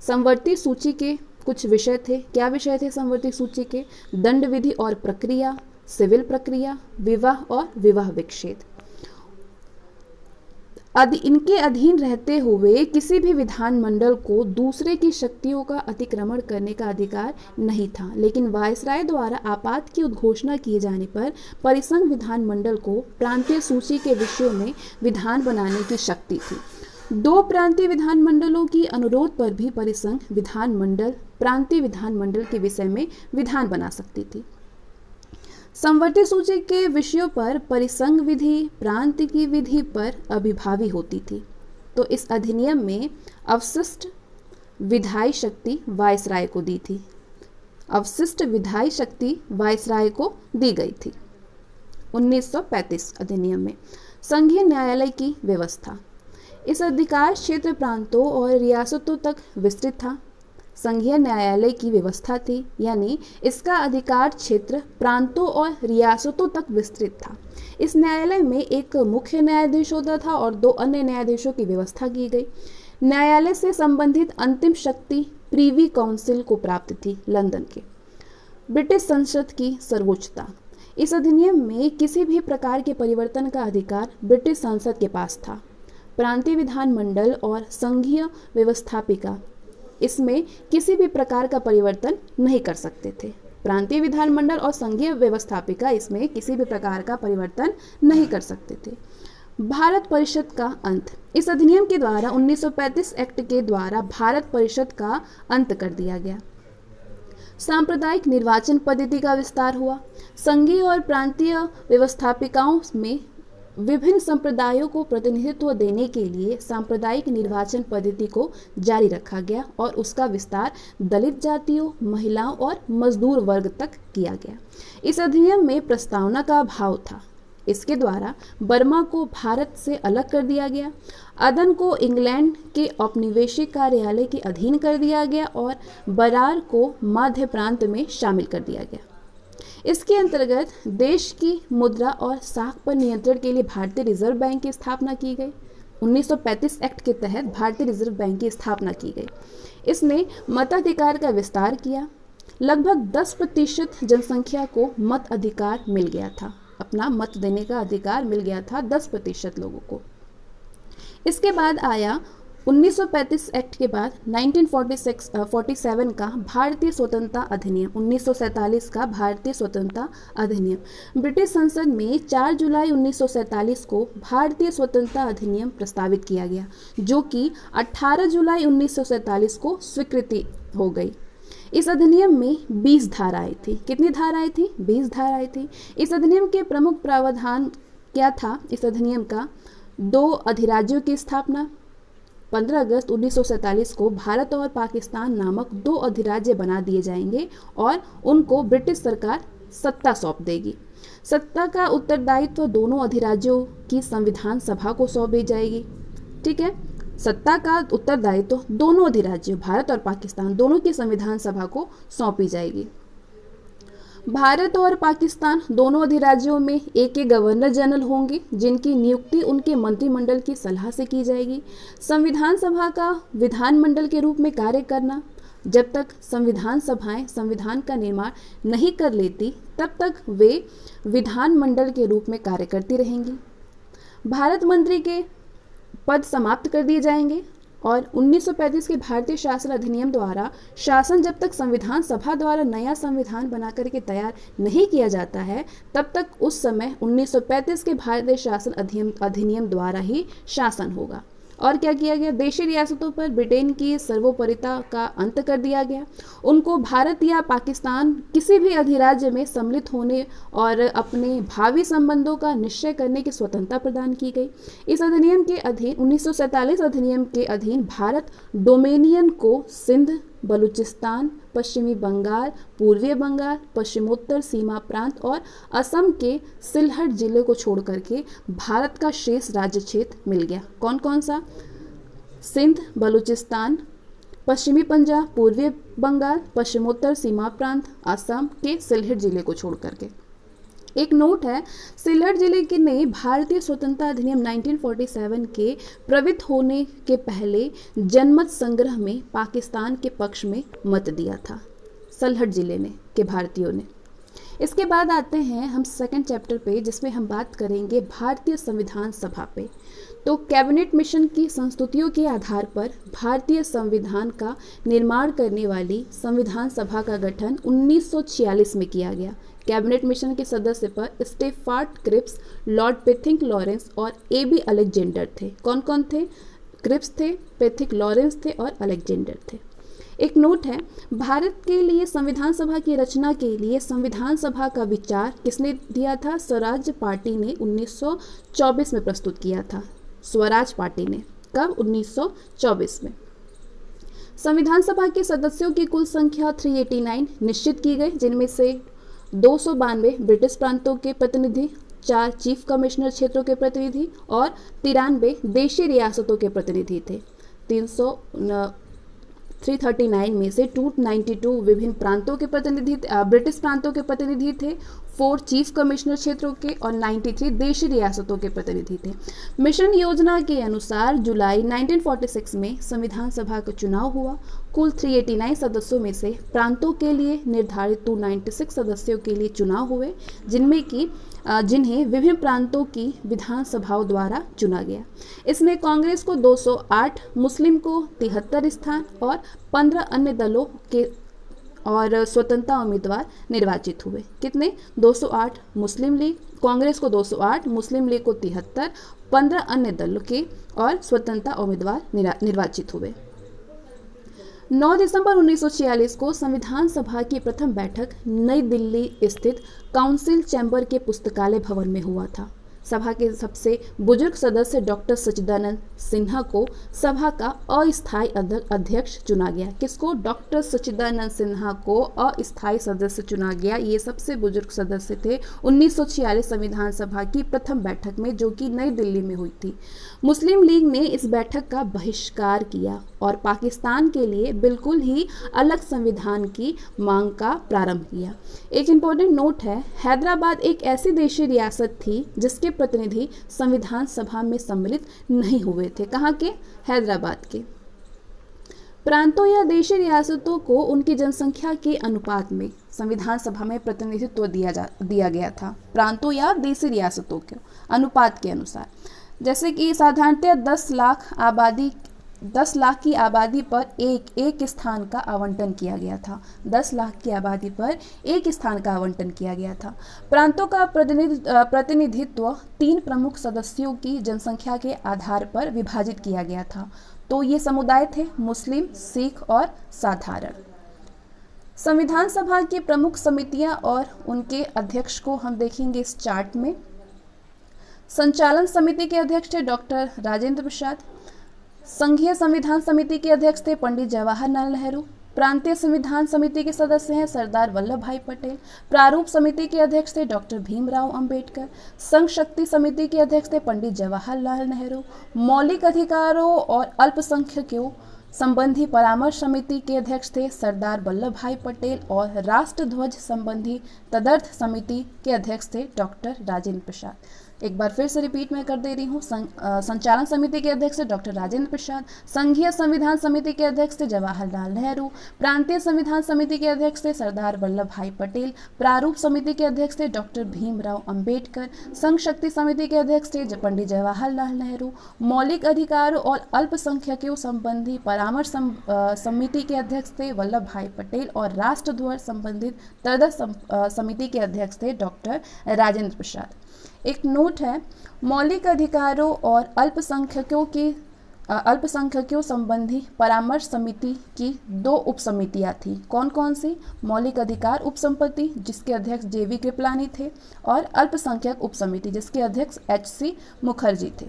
समवर्ती सूची के कुछ विषय थे। क्या विषय थे समवर्ती सूची के? दंड विधि और प्रक्रिया, सिविल प्रक्रिया, विवाह और विवाह विच्छेद। इनके अधीन रहते हुए किसी भी विधानमंडल को दूसरे की शक्तियों का अतिक्रमण करने का अधिकार नहीं था, लेकिन वायसराय द्वारा आपात की उद्घोषणा किए जाने पर परिसंघ विधानमंडल को प्रांतीय सूची के विषयों में विधान बनाने की शक्ति थी। 2 प्रांतीय विधानमंडलों की अनुरोध पर भी परिसंघ विधानमंडल प्रांतीय विधानमंडल के विषय में विधान बना सकती थी। समवर्ती सूची के विषयों पर परिसंघ विधि प्रांत की विधि पर अभिभावी होती थी। तो इस अधिनियम में अवशिष्ट विधायी शक्ति वायसराय को दी थी। अवशिष्ट विधायी शक्ति वायसराय को दी गई थी। 1935 अधिनियम में संघीय न्यायालय की व्यवस्था। इस अधिकार क्षेत्र प्रांतों और रियासतों तक विस्तृत था। संघीय न्यायालय की व्यवस्था थी, यानी इसका अधिकार क्षेत्र प्रांतों और रियासतों तक विस्तृत था। इस न्यायालय में एक मुख्य न्यायाधीश होता था और 2 अन्य न्यायाधीशों की व्यवस्था की गई। न्यायालय से संबंधित अंतिम शक्ति प्रीवी काउंसिल को प्राप्त थी, लंदन के। ब्रिटिश संसद की सर्वोच्चता। इस अधिनियम में किसी भी प्रकार के परिवर्तन का अधिकार ब्रिटिश संसद के पास था। प्रांतीय विधानमंडल और संघीय व्यवस्थापिका इसमें किसी भी प्रकार का परिवर्तन नहीं कर सकते थे। प्रांतीय विधानमंडल और संघीय व्यवस्थापिका इसमें किसी भी प्रकार का परिवर्तन नहीं कर सकते थे। भारत परिषद का अंत। इस अधिनियम के द्वारा 1935 एक्ट के द्वारा भारत परिषद का अंत कर दिया गया। सांप्रदायिक निर्वाचन पद्धति का विस्तार हुआ। संघीय और प्रांतीय व्यवस्थापिकाओं में विभिन्न संप्रदायों को प्रतिनिधित्व देने के लिए सांप्रदायिक निर्वाचन पद्धति को जारी रखा गया और उसका विस्तार दलित जातियों, महिलाओं और मजदूर वर्ग तक किया गया। इस अधिनियम में प्रस्तावना का अभाव था। इसके द्वारा बर्मा को भारत से अलग कर दिया गया, अदन को इंग्लैंड के औपनिवेशिक कार्यालय के अधीन कर दिया गया और बरार को मध्य प्रांत में शामिल कर दिया गया। इसके अंतर्गत देश की मुद्रा और साख पर नियंत्रण के लिए भारतीय रिजर्व बैंक की स्थापना की गई। 1935 एक्ट के तहत भारतीय रिजर्व बैंक की स्थापना की गई। इसने मताधिकार का विस्तार किया। लगभग 10% जनसंख्या को मत अधिकार मिल गया था, अपना मत देने का अधिकार मिल गया था 10% लोगों को। इसके बाद आया 1935 एक्ट के बाद 1947 का भारतीय स्वतंत्रता अधिनियम, 1947 का भारतीय स्वतंत्रता अधिनियम। ब्रिटिश संसद में 4 जुलाई 1947 को भारतीय स्वतंत्रता अधिनियम प्रस्तावित किया गया, जो कि 18 जुलाई 1947 को स्वीकृति हो गई। इस अधिनियम में 20 धाराएं थी। कितनी धाराएं थी? 20 धाराएं थी। इस अधिनियम के प्रमुख प्रावधान क्या था? इस अधिनियम का 2 अधिराज्यों की स्थापना। 15 अगस्त 1947 को भारत और पाकिस्तान नामक 2 अधिराज्य बना दिए जाएंगे और उनको ब्रिटिश सरकार सत्ता सौंप देगी। सत्ता का उत्तरदायित्व दोनों अधिराज्यों की संविधान सभा को सौंपी जाएगी। ठीक है, सत्ता का उत्तरदायित्व दोनों अधिराज्यों, भारत और पाकिस्तान दोनों की संविधान सभा को सौंपी जाएगी। भारत और पाकिस्तान दोनों अधिराज्यों में एक गवर्नर जनरल होंगे, जिनकी नियुक्ति उनके मंत्रिमंडल की सलाह से की जाएगी। संविधान सभा का विधानमंडल के रूप में कार्य करना। जब तक संविधान सभाएं संविधान का निर्माण नहीं कर लेती, तब तक वे विधानमंडल के रूप में कार्य करती रहेंगी। भारत मंत्री के पद समाप्त कर दिए जाएंगे और 1935 के भारतीय शासन अधिनियम द्वारा शासन जब तक संविधान सभा द्वारा नया संविधान बना करके तैयार नहीं किया जाता है, तब तक उस समय 1935 के भारतीय शासन अधिनियम द्वारा ही शासन होगा। और क्या किया गया? देशी रियासतों पर ब्रिटेन की सर्वोपरिता का अंत कर दिया गया। उनको भारत या पाकिस्तान किसी भी अधिराज्य में सम्मिलित होने और अपने भावी संबंधों का निश्चय करने की स्वतंत्रता प्रदान की गई। इस अधिनियम के अधीन 1947 अधिनियम के अधीन भारत डोमेनियन को सिंध, बलूचिस्तान, पश्चिमी बंगाल, पूर्वी बंगाल, पश्चिमोत्तर सीमा प्रांत और असम के सिलहट जिले को छोड़ करके भारत का शेष राज्य क्षेत्र मिल गया। कौन कौन सा? सिंध, बलूचिस्तान, पश्चिमी पंजाब, पूर्वी बंगाल, पश्चिमोत्तर सीमा प्रांत, असम के सिलहट जिले को छोड़ करके। एक नोट है, सिलहट जिले के ने भारतीय स्वतंत्रता अधिनियम 1947 के प्रवृत्त होने के पहले जनमत संग्रह में पाकिस्तान के पक्ष में मत दिया था, सिलहट जिले ने के भारतीयों ने। इसके बाद आते हैं हम सेकंड चैप्टर पे, जिसमें हम बात करेंगे भारतीय संविधान सभा पे। तो कैबिनेट मिशन की संस्तुतियों के आधार पर भारतीय संविधान का निर्माण करने वाली संविधान सभा का गठन 1946 में किया गया। कैबिनेट मिशन के सदस्य पर स्टेफार्ड क्रिप्स, लॉर्ड पेथिक लॉरेंस और ए.बी. अलेक्जेंडर थे। कौन कौन थे? क्रिप्स थे, पेथिक लॉरेंस थे और अलेक्जेंडर थे। एक नोट है, भारत के लिए संविधान सभा की रचना के लिए संविधान सभा का विचार किसने दिया था? स्वराज पार्टी ने 1924 में प्रस्तुत किया था। स्वराज पार्टी ने कब? 1924 में। संविधान सभा के सदस्यों की कुल संख्या 389 निश्चित की गई, जिनमें से 292 ब्रिटिश प्रांतों के प्रतिनिधि, 4 चीफ कमिश्नर क्षेत्रों के प्रतिनिधि और 93 देशी रियासतों के प्रतिनिधि थे। 339 में से 292 विभिन्न प्रांतों के प्रतिनिधि, ब्रिटिश प्रांतों के प्रतिनिधि थे, 4 चीफ कमिश्नर क्षेत्रों के और 93 देशी रियासतों के प्रतिनिधि थे। मिशन योजना के अनुसार जुलाई 1946 में संविधान सभा का चुनाव हुआ। कुल 389 सदस्यों में से प्रांतों के लिए निर्धारित 296 सदस्यों के लिए चुनाव हुए, जिन्हें विभिन्न प्रांतों की विधानसभाओं द्वारा चुना गया। इसमें कांग्रेस को 208, मुस्लिम को 73 स्थान और 15 अन्य दलों के और स्वतंत्रता उम्मीदवार निर्वाचित हुए। कितने? 208 मुस्लिम लीग, कांग्रेस को 208, मुस्लिम लीग को 73, 15 अन्य दलों के और स्वतंत्रता उम्मीदवार निर्वाचित हुए। 9 दिसंबर 1946 को संविधान सभा की प्रथम बैठक नई दिल्ली स्थित काउंसिल चैम्बर के पुस्तकालय भवन में हुआ था। सभा के सबसे बुजुर्ग सदस्य डॉक्टर सच्चिदानंद सिन्हा को सभा का अस्थायी अध्यक्ष चुना गया। किसको? डॉक्टर सच्चिदानंद सिन्हा को अस्थायी सदस्य चुना गया। ये सबसे बुजुर्ग सदस्य थे 1946 संविधान सभा की प्रथम बैठक में, जो कि नई दिल्ली में हुई थी। मुस्लिम लीग ने इस बैठक का बहिष्कार किया और पाकिस्तान के लिए बिल्कुल ही अलग संविधान की मांग का प्रारंभ किया। एक इम्पोर्टेंट नोट है, हैदराबाद एक ऐसी देशी रियासत थी जिसके प्रतिनिधि संविधान सभा में सम्मिलित नहीं हुए थे। कहाँ के? हैदराबाद के। प्रांतों या देशी रियासतों को उनकी जनसंख्या के अनुपात में संविधान सभा में प्रतिनिधित्व दिया गया था। प्रांतों या देशी रियासतों के अनुपात के अनुसार, जैसे कि साधारणतः 10 लाख की आबादी पर एक स्थान का आवंटन किया गया था। 10 लाख की आबादी पर एक स्थान का आवंटन किया गया था। प्रांतों का प्रतिनिधित्व 3 प्रमुख सदस्यों की जनसंख्या के आधार पर विभाजित किया गया था। तो ये समुदाय थे मुस्लिम, सिख और साधारण। संविधान सभा की प्रमुख समितियां और उनके अध्यक्ष को हम देखेंगे इस चार्ट में। संचालन समिति के अध्यक्ष थे डॉक्टर राजेंद्र प्रसाद। संघीय संविधान समिति के अध्यक्ष थे पंडित जवाहरलाल नेहरू। प्रांतीय संविधान समिति के सदस्य हैं सरदार वल्लभ भाई पटेल। प्रारूप समिति के अध्यक्ष थे डॉक्टर भीमराव अंबेडकर। संघ शक्ति समिति के अध्यक्ष थे पंडित जवाहरलाल नेहरू। मौलिक अधिकारों और अल्पसंख्यकों संबंधी परामर्श समिति के अध्यक्ष थे सरदार वल्लभ भाई पटेल और राष्ट्र ध्वज संबंधी तदर्थ समिति के अध्यक्ष थे डॉक्टर राजेंद्र प्रसाद। एक बार फिर से रिपीट मैं कर दे रही हूँ। संचालन समिति के अध्यक्ष थे डॉक्टर राजेंद्र प्रसाद। संघीय संविधान समिति के अध्यक्ष थे जवाहरलाल नेहरू। प्रांतीय संविधान समिति के अध्यक्ष थे सरदार वल्लभ भाई पटेल। प्रारूप समिति के अध्यक्ष थे डॉक्टर भीमराव अंबेडकर। संघ शक्ति समिति के अध्यक्ष थे पंडित जवाहरलाल नेहरू। मौलिक अधिकारों और अल्पसंख्यकों संबंधी परामर्श समिति के अध्यक्ष थे वल्लभ भाई पटेल और राष्ट्र ध्वज संबंधित तदर्थ समिति के अध्यक्ष थे डॉक्टर राजेंद्र प्रसाद। एक नोट है, मौलिक अधिकारों और अल्पसंख्यकों संबंधी परामर्श समिति की 2 उपसमितियां थी। कौन कौन सी? मौलिक अधिकार उपसमिति जिसके अध्यक्ष JV कृपलानी थे और अल्पसंख्यक उपसमिति जिसके अध्यक्ष HC मुखर्जी थे।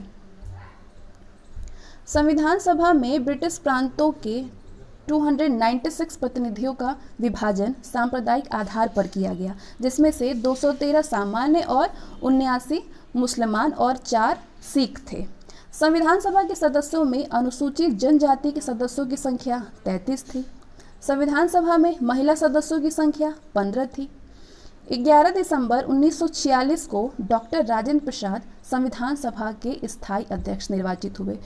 संविधान सभा में ब्रिटिश प्रांतों के 296 प्रतिनिधियों का विभाजन सांप्रदायिक आधार पर किया गया, जिसमें से 213 सामान्य और 79 मुसलमान और 4 सिख थे। संविधान सभा के सदस्यों में अनुसूचित जनजाति के सदस्यों की संख्या 33 थी। संविधान सभा में महिला सदस्यों की संख्या 15 थी। 11 दिसंबर 1946 को डॉक्टर राजेंद्र प्रसाद संविधान सभा के स्थायी अध्यक्ष निर्वाचित हुए।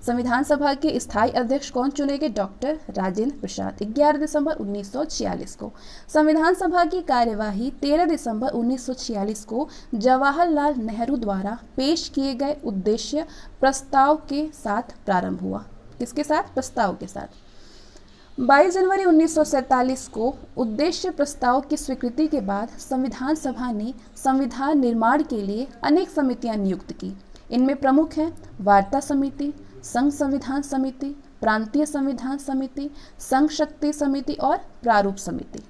संविधान सभा के स्थायी अध्यक्ष कौन चुने गए? डॉक्टर राजेंद्र प्रसाद। 11 दिसंबर 1946 को। संविधान सभा की कार्यवाही 13 दिसंबर 1946 को जवाहरलाल नेहरू द्वारा पेश किए गए उद्देश्य प्रस्ताव के साथ प्रारंभ हुआ। किसके साथ? प्रस्ताव के साथ। 22 जनवरी 1947 को उद्देश्य प्रस्ताव की स्वीकृति के बाद संविधान सभा ने संविधान निर्माण के लिए अनेक समितियां नियुक्त की। इनमें प्रमुख हैं वार्ता समिति, संघ संविधान समिति, प्रांतीय संविधान समिति, संघ शक्ति समिति और प्रारूप समिति।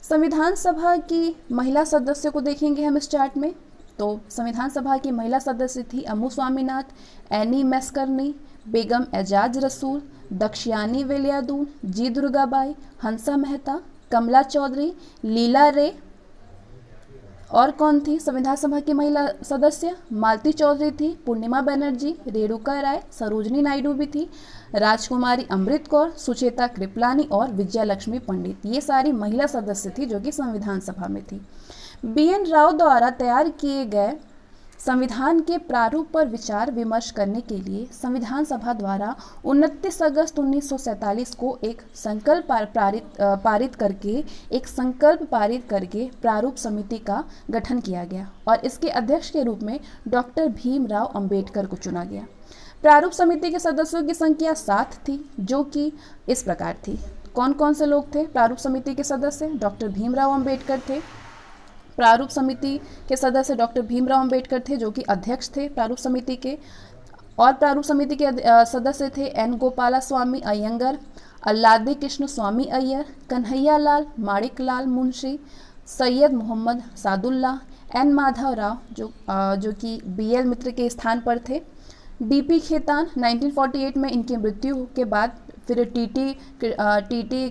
संविधान सभा की महिला सदस्यों को देखेंगे हम इस चार्ट में। तो संविधान सभा की महिला सदस्य थी अम्मू स्वामीनाथन, एनी मैस्करनी, बेगम एजाज रसूल, दक्षयानी वेलियादून, जी दुर्गाबाई, हंसा मेहता, कमला चौधरी, लीला रे, और कौन थी संविधान सभा की महिला सदस्य? मालती चौधरी थी, पूर्णिमा बनर्जी, रेणुका राय, सरोजनी नायडू भी थी, राजकुमारी अमृत कौर, सुचेता कृपलानी और विजया लक्ष्मी पंडित। ये सारी महिला सदस्य थी जो कि संविधान सभा में थी। BN राव द्वारा तैयार किए गए संविधान के प्रारूप पर विचार विमर्श करने के लिए संविधान सभा द्वारा 29 अगस्त 1947 को एक संकल्प पारित करके प्रारूप समिति का गठन किया गया और इसके अध्यक्ष के रूप में डॉक्टर भीमराव अंबेडकर को चुना गया। प्रारूप समिति के सदस्यों की संख्या 7 थी, जो कि इस प्रकार थी। कौन कौन से लोग थे प्रारूप समिति के सदस्य? डॉक्टर भीमराव अंबेडकर थे। प्रारूप समिति के सदस्य डॉक्टर भीमराव अंबेडकर थे, जो कि अध्यक्ष थे प्रारूप समिति के। और प्रारूप समिति के सदस्य थे N. गोपाला स्वामी अयंगर, अल्लादे कृष्ण स्वामी अय्यर, कन्हैया लाल, माणिक लाल मुंशी, सैयद मोहम्मद सादुल्ला, N. माधव राव जो कि BL मित्र के स्थान पर थे, DP खेतान। 1948 में इनकी मृत्यु के बाद फिर TT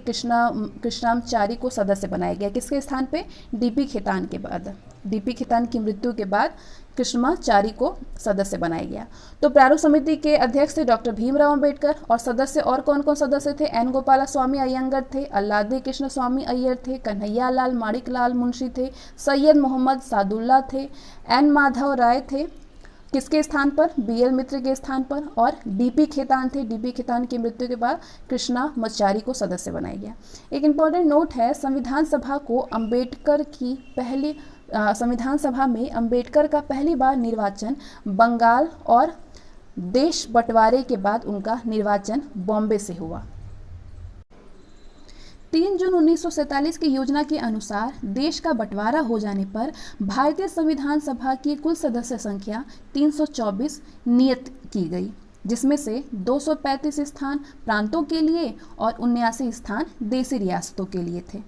कृष्णामचारी को सदस्य बनाया गया। किसके स्थान पे? DP खेतान के बाद, DP खेतान की मृत्यु के बाद कृष्णाचारी को सदस्य बनाया गया। तो प्रारूप समिति के अध्यक्ष थे डॉक्टर भीमराव अंबेडकर और सदस्य और कौन कौन सदस्य थे? N. गोपाला स्वामी अयंगर थे, अल्लादे कृष्ण स्वामी अय्यर थे, कन्हैया लाल माणिक लाल मुंशी थे, सैयद मोहम्मद सादुल्ला थे, N. माधव राय थे किसके स्थान पर? BL मित्र के स्थान पर, और DP खेतान थे। DP खेतान की मृत्यु के बाद कृष्णामचारी को सदस्य बनाया गया। एक इम्पॉर्टेंट नोट है, संविधान सभा में अंबेडकर का पहली बार निर्वाचन बंगाल और देश बंटवारे के बाद उनका निर्वाचन बॉम्बे से हुआ। 3 जून 1947 की योजना के अनुसार देश का बंटवारा हो जाने पर भारतीय संविधान सभा की कुल सदस्य संख्या 324 नियत की गई, जिसमें से 235 स्थान प्रांतों के लिए और 79 स्थान देशी रियासतों के लिए थे।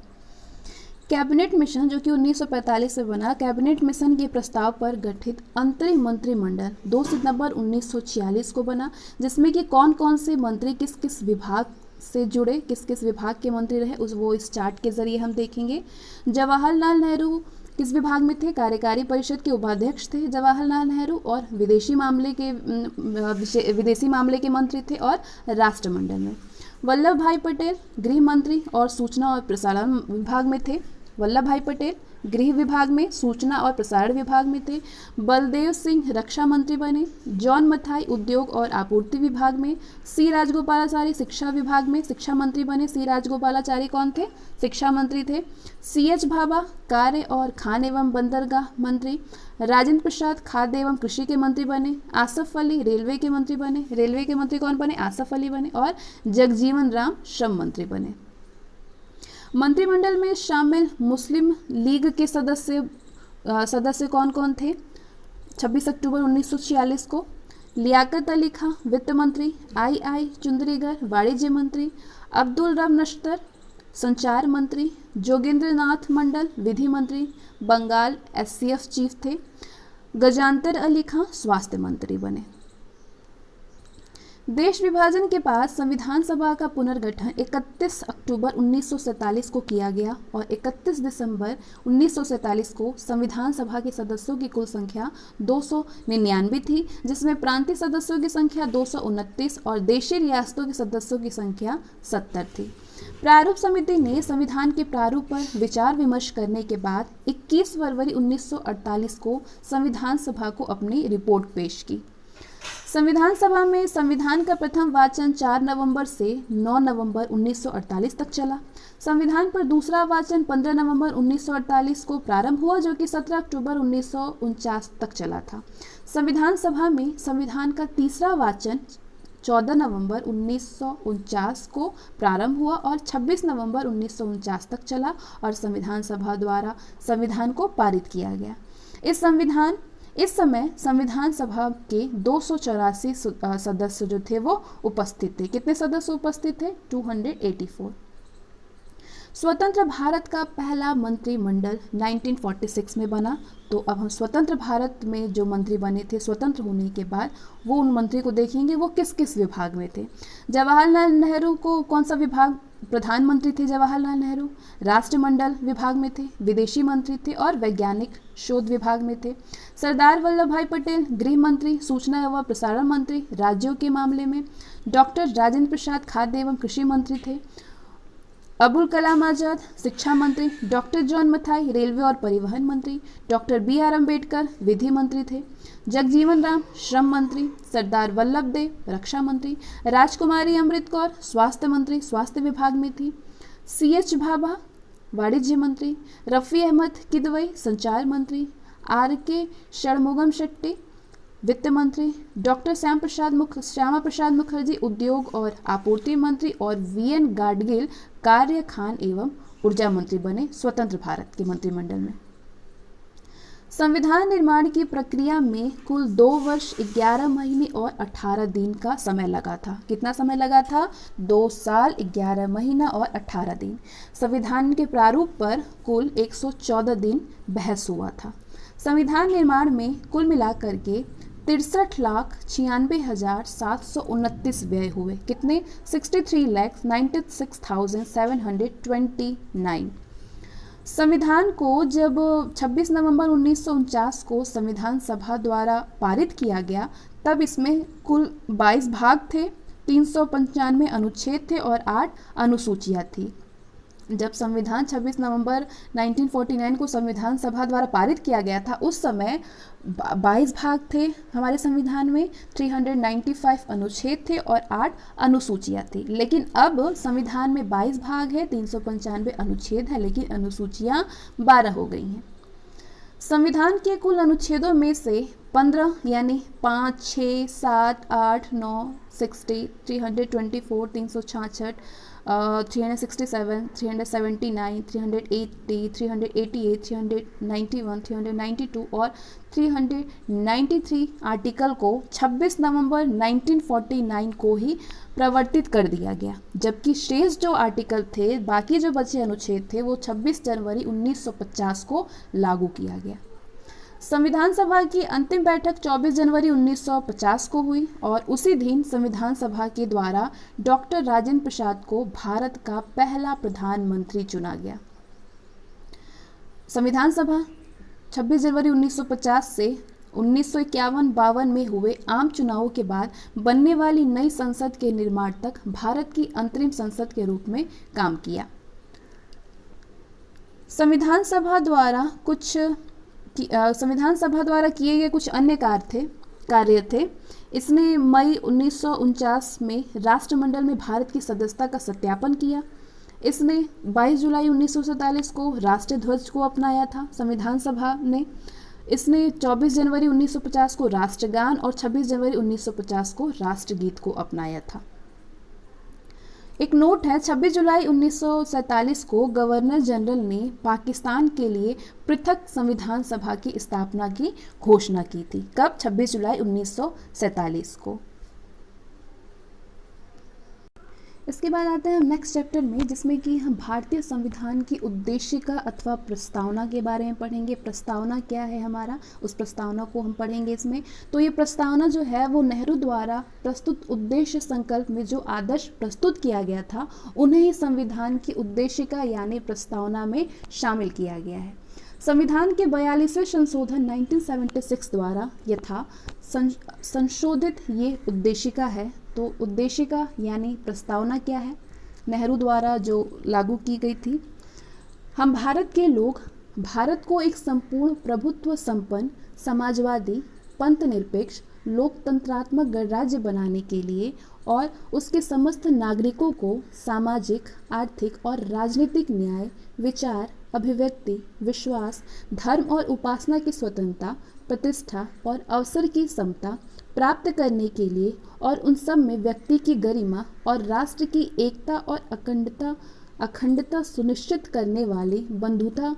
कैबिनेट मिशन जो कि 1945 से बना, कैबिनेट मिशन के प्रस्ताव पर गठित अंतरिम मंत्रिमंडल 2 सितंबर 1946 को बना, जिसमें कि कौन कौन से मंत्री किस किस विभाग से जुड़े, किस किस विभाग के मंत्री रहे वो इस चार्ट के जरिए हम देखेंगे। जवाहरलाल नेहरू किस विभाग में थे? कार्यकारी परिषद के उपाध्यक्ष थे जवाहरलाल नेहरू, और विदेशी मामले के मंत्री थे और राष्ट्रमंडल में। वल्लभ भाई पटेल गृह मंत्री और सूचना और प्रसारण विभाग में थे। वल्लभ भाई पटेल गृह विभाग में, सूचना और प्रसारण विभाग में थे। बलदेव सिंह रक्षा मंत्री बने। जॉन मथाई उद्योग और आपूर्ति विभाग में। C. राजगोपालाचारी शिक्षा विभाग में शिक्षा मंत्री बने। C. राजगोपालाचारी कौन थे? शिक्षा मंत्री थे। C.H. भाभा कार्य और खान एवं बंदरगाह मंत्री। राजेंद्र प्रसाद खाद्य एवं कृषि के मंत्री बने। आसफ अली रेलवे के मंत्री बने। रेलवे के मंत्री कौन बने? आसफ अली बने। और जगजीवन राम श्रम मंत्री बने। मंत्रिमंडल में शामिल मुस्लिम लीग के सदस्य कौन कौन थे? 26 अक्टूबर 1946 को लियाकत अली खां वित्त मंत्री, I. चुंदरीगर वाणिज्य मंत्री, अब्दुल रब नश्तर संचार मंत्री, जोगेंद्र नाथ मंडल विधि मंत्री, बंगाल SCF चीफ थे। गजानतर अली खां स्वास्थ्य मंत्री बने। देश विभाजन के बाद संविधान सभा का पुनर्गठन 31 अक्टूबर 1947 को किया गया और 31 दिसंबर 1947 को संविधान सभा के सदस्यों की कुल संख्या 299 थी, जिसमें प्रांतीय सदस्यों की संख्या 229 और देशी रियासतों के सदस्यों की संख्या 70 थी। प्रारूप समिति ने संविधान के प्रारूप पर विचार विमर्श करने के बाद 21 फरवरी 1948 को संविधान सभा को अपनी रिपोर्ट पेश की। संविधान सभा में संविधान का प्रथम वाचन 4 नवंबर से 9 नवंबर 1948 तक चला। संविधान पर दूसरा वाचन 15 नवंबर 1948 को प्रारंभ हुआ, जो कि 17 अक्टूबर 1949 तक चला था। संविधान सभा में संविधान का तीसरा वाचन 14 नवंबर 1949 को प्रारंभ हुआ और 26 नवंबर 1949 तक चला और संविधान सभा द्वारा संविधान को पारित किया गया। इस समय संविधान सभा के 284 सदस्य जो थे वो उपस्थित थे। कितने सदस्य उपस्थित थे? 284। स्वतंत्र भारत का पहला मंत्रिमंडल 1946 में बना। तो अब हम स्वतंत्र भारत में जो मंत्री बने थे स्वतंत्र होने के बाद, वो उन मंत्री को देखेंगे वो किस किस विभाग में थे। जवाहरलाल नेहरू को कौन सा विभाग, प्रधानमंत्री थे जवाहरलाल नेहरू, राष्ट्रमंडल विभाग में थे, विदेशी मंत्री थे और वैज्ञानिक शोध विभाग में थे। सरदार वल्लभ भाई पटेल गृह मंत्री, सूचना एवं प्रसारण मंत्री राज्यों के मामले में। डॉक्टर राजेंद्र प्रसाद खाद्य एवं कृषि मंत्री थे। अबुल कलाम आजाद शिक्षा मंत्री। डॉक्टर जॉन मथाई रेलवे और परिवहन मंत्री। Doctor B R. अम्बेडकर विधि मंत्री थे। जगजीवन राम श्रम मंत्री। सरदार वल्लभ देव रक्षा मंत्री। राजकुमारी अमृत कौर स्वास्थ्य मंत्री, स्वास्थ्य विभाग में थी। C.H. भाभा वाणिज्य मंत्री। रफ़ी अहमद किदवई संचार मंत्री। R.K. षणमुगम शेट्टी वित्त मंत्री। डॉक्टर श्यामा प्रसाद मुखर्जी उद्योग और आपूर्ति मंत्री और V.N. गाडगिल कार्य खान एवं ऊर्जा मंत्री बने स्वतंत्र भारत के मंत्रिमंडल में। संविधान निर्माण की प्रक्रिया में कुल 2 वर्ष 11 महीने और 18 दिन का समय लगा था। कितना समय लगा था? 2 साल 11 महीना और 18 दिन। संविधान के प्रारूप पर कुल 114 दिन बहस हुआ था। संविधान निर्माण में कुल मिलाकर के 63,96,729 व्यय हुए। कितने? 63,96,729। संविधान को जब 26 नवंबर 1949 को संविधान सभा द्वारा पारित किया गया, तब इसमें कुल 22 भाग थे, 395 अनुच्छेद थे और 8 अनुसूचियाँ थी। जब संविधान 26 नवंबर 1949 को संविधान सभा द्वारा पारित किया गया था, उस समय 22 भाग थे हमारे संविधान में, 395 अनुच्छेद थे और 8 अनुसूचियाँ थी। लेकिन अब संविधान में 22 भाग है, 395 अनुच्छेद है, लेकिन अनुसूचियाँ 12 हो गई हैं। संविधान के कुल अनुच्छेदों में से 15 यानी 5, 6, 7, 8, 9, 60, 324, 366, 367, 379, 380, 388, 391, 392 और 393 आर्टिकल को 26 नवंबर 1949 को ही प्रवर्तित कर दिया गया, जबकि शेष जो आर्टिकल थे, बाकी जो बचे अनुच्छेद थे, वो 26 जनवरी 1950 को लागू किया गया। संविधान सभा की अंतिम बैठक 24 जनवरी 1950 को हुई और उसी दिन संविधान सभा के द्वारा डॉक्टर राजेंद्र प्रसाद को भारत का पहला प्रधानमंत्री चुना गया। संविधान सभा 26 जनवरी 1950 से 1951-52 में हुए आम चुनावों के बाद बनने वाली नई संसद के निर्माण तक भारत की अंतरिम संसद के रूप में काम किया। संविधान सभा द्वारा किए गए कुछ अन्य कार्य थे। इसने मई 1949 में राष्ट्रमंडल में भारत की सदस्यता का सत्यापन किया। इसने 22 जुलाई 1947 को राष्ट्रीय ध्वज को अपनाया था संविधान सभा ने। इसने 24 जनवरी 1950 को राष्ट्रगान और 26 जनवरी 1950 को राष्ट्रगीत को अपनाया था। एक नोट है, 26 जुलाई 1947 को गवर्नर जनरल ने पाकिस्तान के लिए पृथक संविधान सभा की स्थापना की घोषणा की थी। कब? 26 जुलाई 1947 को। इसके बाद आते हैं नेक्स्ट चैप्टर में, जिसमें कि हम भारतीय संविधान की उद्देशिका अथवा प्रस्तावना के बारे में पढ़ेंगे। प्रस्तावना क्या है हमारा, उस प्रस्तावना को हम पढ़ेंगे इसमें। तो ये प्रस्तावना जो है वो नेहरू द्वारा प्रस्तुत उद्देश्य संकल्प में जो आदर्श प्रस्तुत किया गया था, उन्हें ही संविधान की उद्देशिका यानी प्रस्तावना में शामिल किया गया है। संविधान के 42वें संशोधन 1976 द्वारा यथा संशोधित ये उद्देशिका है। तो उद्देशिका यानी प्रस्तावना क्या है, नेहरू द्वारा जो लागू की गई थी। हम भारत के लोग भारत को एक संपूर्ण प्रभुत्व संपन्न समाजवादी पंथनिरपेक्ष लोकतंत्रात्मक गणराज्य बनाने के लिए और उसके समस्त नागरिकों को सामाजिक, आर्थिक और राजनीतिक न्याय, विचार, अभिव्यक्ति, विश्वास, धर्म और उपासना की स्वतंत्रता, प्रतिष्ठा और अवसर की समता प्राप्त करने के लिए और उन सब में व्यक्ति की गरिमा और राष्ट्र की एकता और अखंडता सुनिश्चित करने वाली बंधुता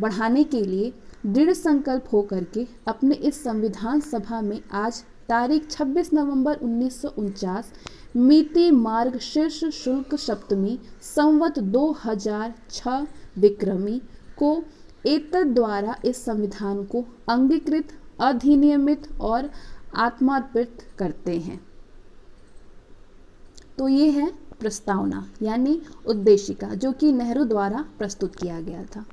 बढ़ाने के लिए दृढ़ संकल्प होकर के अपने इस संविधान सभा में आज तारीख 26 नवंबर 1949 मिति मार्ग शीर्ष शुक्ल सप्तमी संवत 2006 विक्रमी को एतद द्वारा इस संविधान को अंगीकृत, अधिनियमित और आत्मार्पित करते हैं। तो ये है प्रस्तावना यानी उद्देशिका, जो कि नेहरू द्वारा प्रस्तुत किया गया था।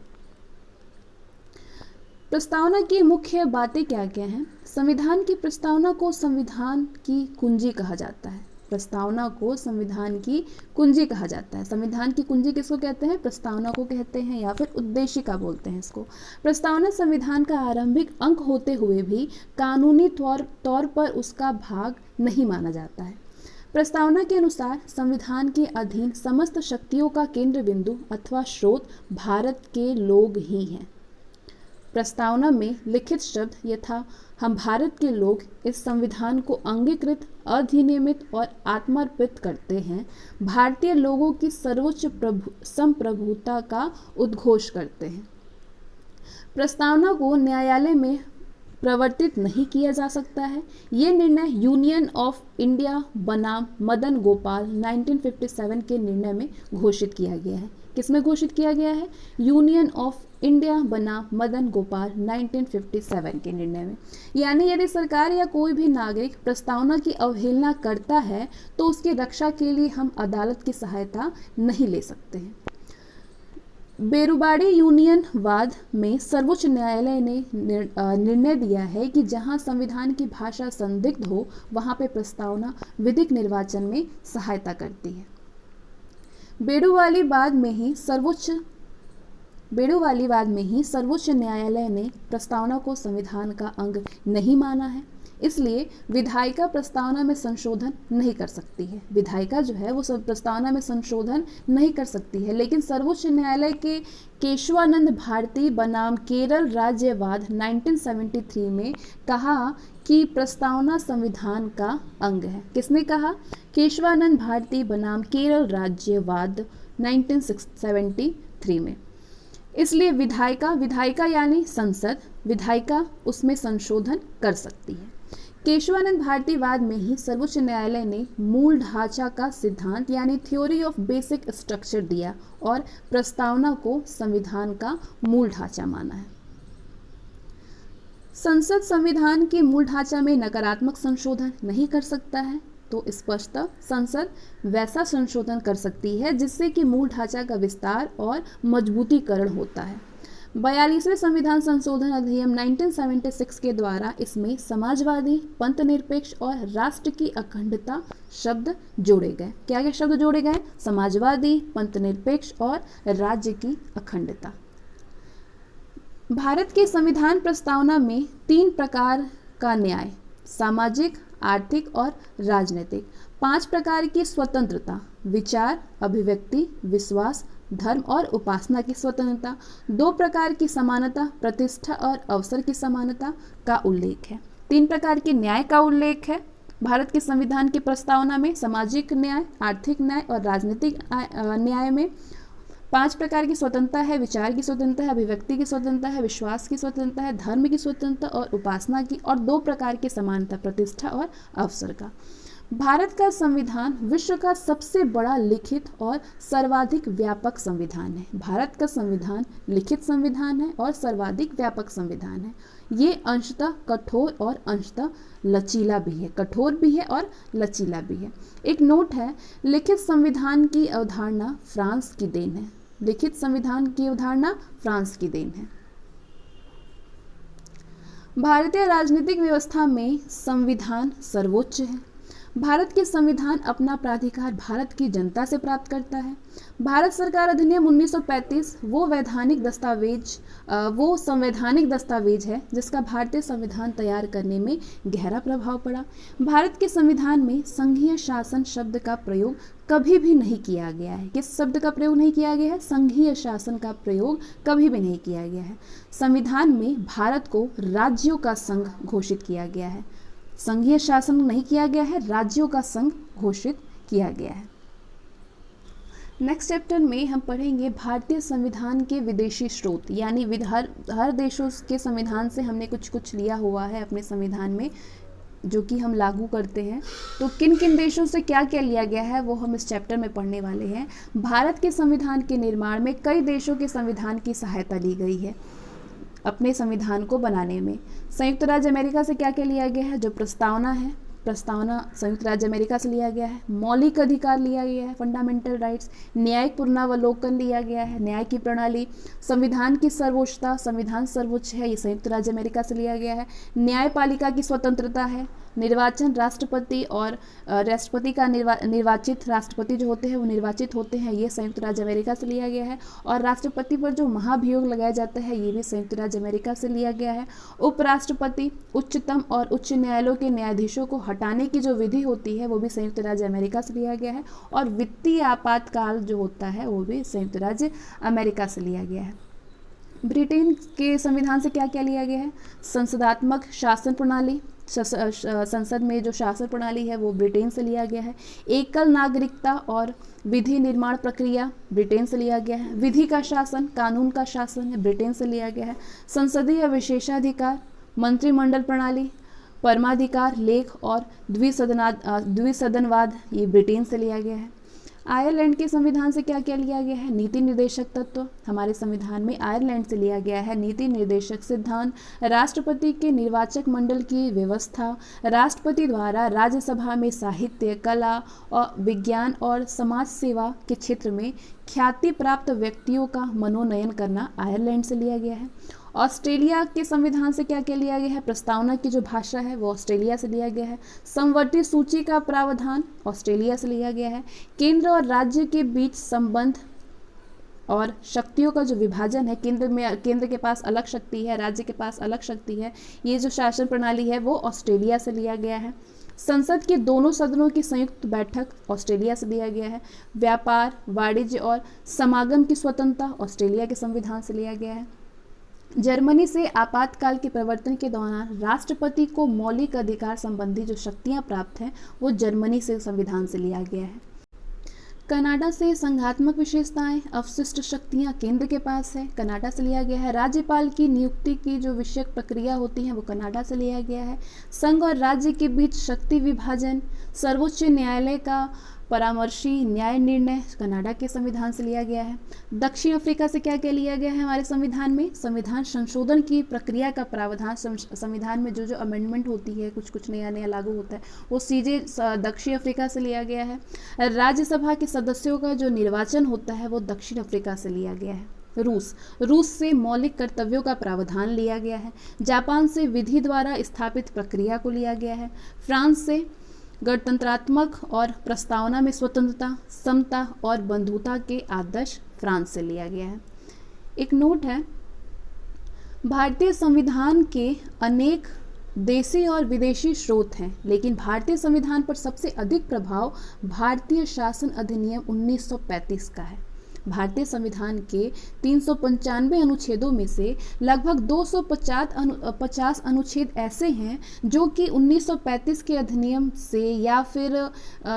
प्रस्तावना की मुख्य बातें क्या क्या हैं? संविधान की प्रस्तावना को संविधान की कुंजी कहा जाता है। प्रस्तावना को संविधान की कुंजी कहा जाता है। संविधान की कुंजी किसको कहते हैं? प्रस्तावना को कहते हैं, या फिर उद्देशिका बोलते हैं इसको। प्रस्तावना संविधान का आरंभिक अंक होते हुए भी कानूनी तौर पर उसका भाग नहीं माना जाता है। प्रस्तावना के अनुसार संविधान के अधीन समस्त शक्तियों का केंद्र बिंदु अथवा स्रोत भारत के लोग ही हैं। प्रस्तावना में लिखित शब्द यथा हम भारत के लोग इस संविधान को अंगीकृत, अधिनियमित और आत्मार्पित करते हैं, भारतीय लोगों की सर्वोच्च संप्रभुता का उद्घोष करते हैं। प्रस्तावना को न्यायालय में प्रवर्तित नहीं किया जा सकता है। ये निर्णय यूनियन ऑफ इंडिया बनाम मदन गोपाल 1957 के निर्णय में घोषित किया गया है। किसमें घोषित किया गया है? यूनियन ऑफ इंडिया बनाम मदन गोपाल 1957 के निर्णय में। यानी यदि सरकार या कोई भी नागरिक प्रस्तावना की अवहेलना करता है तो उसकी रक्षा के लिए हम अदालत की सहायता नहीं ले सकते हैं। बेरुबाड़ी यूनियन वाद में सर्वोच्च न्यायालय ने निर्णय दिया है कि जहां संविधान की भाषा संदिग्ध हो वहां पे प्रस्तावना विधिक निर्वाचन में सहायता करती है। बेड़ूवाली वाद में ही सर्वोच्च न्यायालय ने प्रस्तावना को संविधान का अंग नहीं माना है, इसलिए विधायिका प्रस्तावना में संशोधन नहीं कर सकती है। विधायिका जो है वो प्रस्तावना में संशोधन नहीं कर सकती है, लेकिन सर्वोच्च न्यायालय के केशवानंद भारती बनाम केरल राज्यवाद 1973 में कहा कि प्रस्तावना संविधान का अंग है। किसने कहा? केशवानंद भारती बनाम केरल राज्यवाद 1973 में। इसलिए विधायिका यानी संसद, विधायिका उसमें संशोधन कर सकती है। केशवानंद भारती वाद में ही सर्वोच्च न्यायालय ने मूल ढांचा का सिद्धांत यानी थ्योरी ऑफ बेसिक स्ट्रक्चर दिया और प्रस्तावना को संविधान का मूल ढांचा माना है। संसद संविधान के मूल ढांचा में नकारात्मक संशोधन नहीं कर सकता है, तो स्पष्टतः संसद वैसा संशोधन कर सकती है जिससे कि मूल ढांचा का विस्तार और मजबूतीकरण होता है। 42वें संविधान संशोधन अधिनियम 1976 के द्वारा इसमें समाजवादी, पंथनिरपेक्ष और राष्ट्र की अखंडता शब्द जोड़े गए। क्या क्या शब्द जोड़े गए? समाजवादी, पंथनिरपेक्ष और राज्य की अखंडता। भारत के संविधान प्रस्तावना में 3 प्रकार का न्याय, सामाजिक, आर्थिक और राजनीतिक, 5 प्रकार की स्वतंत्रता, विचार, अभिव्यक्ति, विश्वास, धर्म और उपासना की स्वतंत्रता, 2 प्रकार की समानता, प्रतिष्ठा और अवसर की समानता का उल्लेख है। 3 प्रकार के न्याय का उल्लेख है भारत के संविधान की प्रस्तावना में। सामाजिक न्याय, आर्थिक न्याय और राजनीतिक न्याय में 5 प्रकार की स्वतंत्रता है, विचार की स्वतंत्रता है, अभिव्यक्ति की स्वतंत्रता है, विश्वास की स्वतंत्रता है, धर्म की स्वतंत्रता और उपासना की, और 2 प्रकार की समानता, प्रतिष्ठा और अवसर का। भारत का संविधान विश्व का सबसे बड़ा लिखित और सर्वाधिक व्यापक संविधान है। भारत का संविधान लिखित संविधान है और सर्वाधिक व्यापक संविधान है। ये अंशतः कठोर और अंशतः लचीला भी है। कठोर भी है और लचीला भी है। एक नोट है, लिखित संविधान की अवधारणा फ्रांस की देन है। लिखित संविधान की अवधारणा फ्रांस की देन है। भारतीय राजनीतिक व्यवस्था में संविधान सर्वोच्च है। भारत के संविधान अपना प्राधिकार भारत की जनता से प्राप्त करता है। भारत सरकार अधिनियम 1935 वो संवैधानिक दस्तावेज है जिसका भारतीय संविधान तैयार करने में गहरा प्रभाव पड़ा। भारत के संविधान में संघीय शासन शब्द का प्रयोग कभी भी नहीं किया गया है। किस शब्द का प्रयोग नहीं किया गया है? संघीय शासन का प्रयोग कभी भी नहीं किया गया है। संविधान में भारत को राज्यों का संघ घोषित किया गया है। संघीय शासन नहीं किया गया है, राज्यों का संघ घोषित किया गया है। नेक्स्ट चैप्टर में हम पढ़ेंगे भारतीय संविधान के विदेशी स्रोत, यानी हर देशों के संविधान से हमने कुछ कुछ लिया हुआ है अपने संविधान में। जो कि हम लागू करते हैं। तो किन किन देशों से क्या क्या लिया गया है वो हम इस चैप्टर में पढ़ने वाले हैं। भारत के संविधान के निर्माण में कई देशों के संविधान की सहायता ली गई है अपने संविधान को बनाने में। संयुक्त राज्य अमेरिका से क्या क्या लिया गया है, जो प्रस्तावना है, प्रस्तावना संयुक्त राज्य अमेरिका से लिया गया है। मौलिक अधिकार लिया गया है, फंडामेंटल राइट्स। न्यायिक पुनरावलोकन लिया गया है, न्याय की प्रणाली। संविधान की सर्वोच्चता, संविधान सर्वोच्च है, ये संयुक्त राज्य अमेरिका से लिया गया है। न्यायपालिका की स्वतंत्रता है। निर्वाचन, राष्ट्रपति और राष्ट्रपति का निर्वाचित राष्ट्रपति जो होते हैं वो निर्वाचित होते हैं, ये संयुक्त राज्य अमेरिका से लिया गया है। और राष्ट्रपति पर जो महाभियोग लगाया जाता है ये भी संयुक्त राज्य अमेरिका से लिया गया है। उपराष्ट्रपति, उच्चतम और उच्च न्यायालयों के न्यायाधीशों को हटाने की जो विधि होती है वो भी संयुक्त राज्य अमेरिका से लिया गया है। और वित्तीय आपातकाल जो होता है वो भी संयुक्त राज्य अमेरिका से लिया गया है। ब्रिटेन के संविधान से क्या क्या लिया गया है, संसदात्मक शासन प्रणाली, संसद में जो शासन प्रणाली है वो ब्रिटेन से लिया गया है। एकल नागरिकता और विधि निर्माण प्रक्रिया ब्रिटेन से लिया गया है। विधि का शासन, कानून का शासन है, ब्रिटेन से लिया गया है। संसदीय विशेषाधिकार, मंत्रिमंडल प्रणाली, परमाधिकार, लेख और द्विसदनवाद, ये ब्रिटेन से लिया गया है। आयरलैंड के संविधान से क्या क्या लिया गया है, नीति निर्देशक तत्व हमारे संविधान में आयरलैंड से लिया गया है। नीति निर्देशक सिद्धांत, राष्ट्रपति के निर्वाचक मंडल की व्यवस्था, राष्ट्रपति द्वारा राज्यसभा में साहित्य, कला और विज्ञान और समाज सेवा के क्षेत्र में ख्याति प्राप्त व्यक्तियों का मनोनयन करना आयरलैंड से लिया गया है। ऑस्ट्रेलिया के संविधान से क्या क्या लिया गया है, प्रस्तावना की जो भाषा है वो ऑस्ट्रेलिया से लिया गया है। समवर्ती सूची का प्रावधान ऑस्ट्रेलिया से लिया गया है। केंद्र और राज्य के बीच संबंध और शक्तियों का जो विभाजन है, केंद्र के पास अलग शक्ति है, राज्य के पास अलग शक्ति है, ये जो शासन प्रणाली है वो ऑस्ट्रेलिया से लिया गया है। संसद के दोनों सदनों की संयुक्त बैठक ऑस्ट्रेलिया से लिया गया है। व्यापार, वाणिज्य और समागम की स्वतंत्रता ऑस्ट्रेलिया के संविधान से लिया गया है। जर्मनी से आपातकाल के प्रवर्तन के दौरान राष्ट्रपति को मौलिक अधिकार संबंधी जो शक्तियां प्राप्त हैं वो जर्मनी से संविधान से लिया गया है। कनाडा से संघात्मक विशेषताएं, अवशिष्ट शक्तियां केंद्र के पास है, कनाडा से लिया गया है। राज्यपाल की नियुक्ति की जो विषयक प्रक्रिया होती है वो कनाडा से लिया गया है। संघ और राज्य के बीच शक्ति विभाजन, सर्वोच्च न्यायालय का परामर्शी न्याय निर्णय कनाडा के संविधान से लिया गया है। दक्षिण अफ्रीका से क्या क्या लिया गया है हमारे संविधान में, संविधान संशोधन की प्रक्रिया का प्रावधान, संविधान में जो जो अमेंडमेंट होती है, कुछ कुछ नया नया लागू होता है, वो सीधे दक्षिण अफ्रीका से लिया गया है। राज्यसभा के सदस्यों का जो निर्वाचन होता है वो दक्षिण अफ्रीका से लिया गया है। रूस से मौलिक कर्तव्यों का प्रावधान लिया गया है। जापान से विधि द्वारा स्थापित प्रक्रिया को लिया गया है। फ्रांस से गणतंत्रात्मक और प्रस्तावना में स्वतंत्रता, समता और बंधुता के आदर्श फ्रांस से लिया गया है। एक नोट है, भारतीय संविधान के अनेक देशी और विदेशी स्रोत हैं, लेकिन भारतीय संविधान पर सबसे अधिक प्रभाव भारतीय शासन अधिनियम 1935 का है। भारतीय संविधान के 395 अनुच्छेदों में से लगभग 250 अनुच्छेद ऐसे हैं जो कि 1935 के अधिनियम से या फिर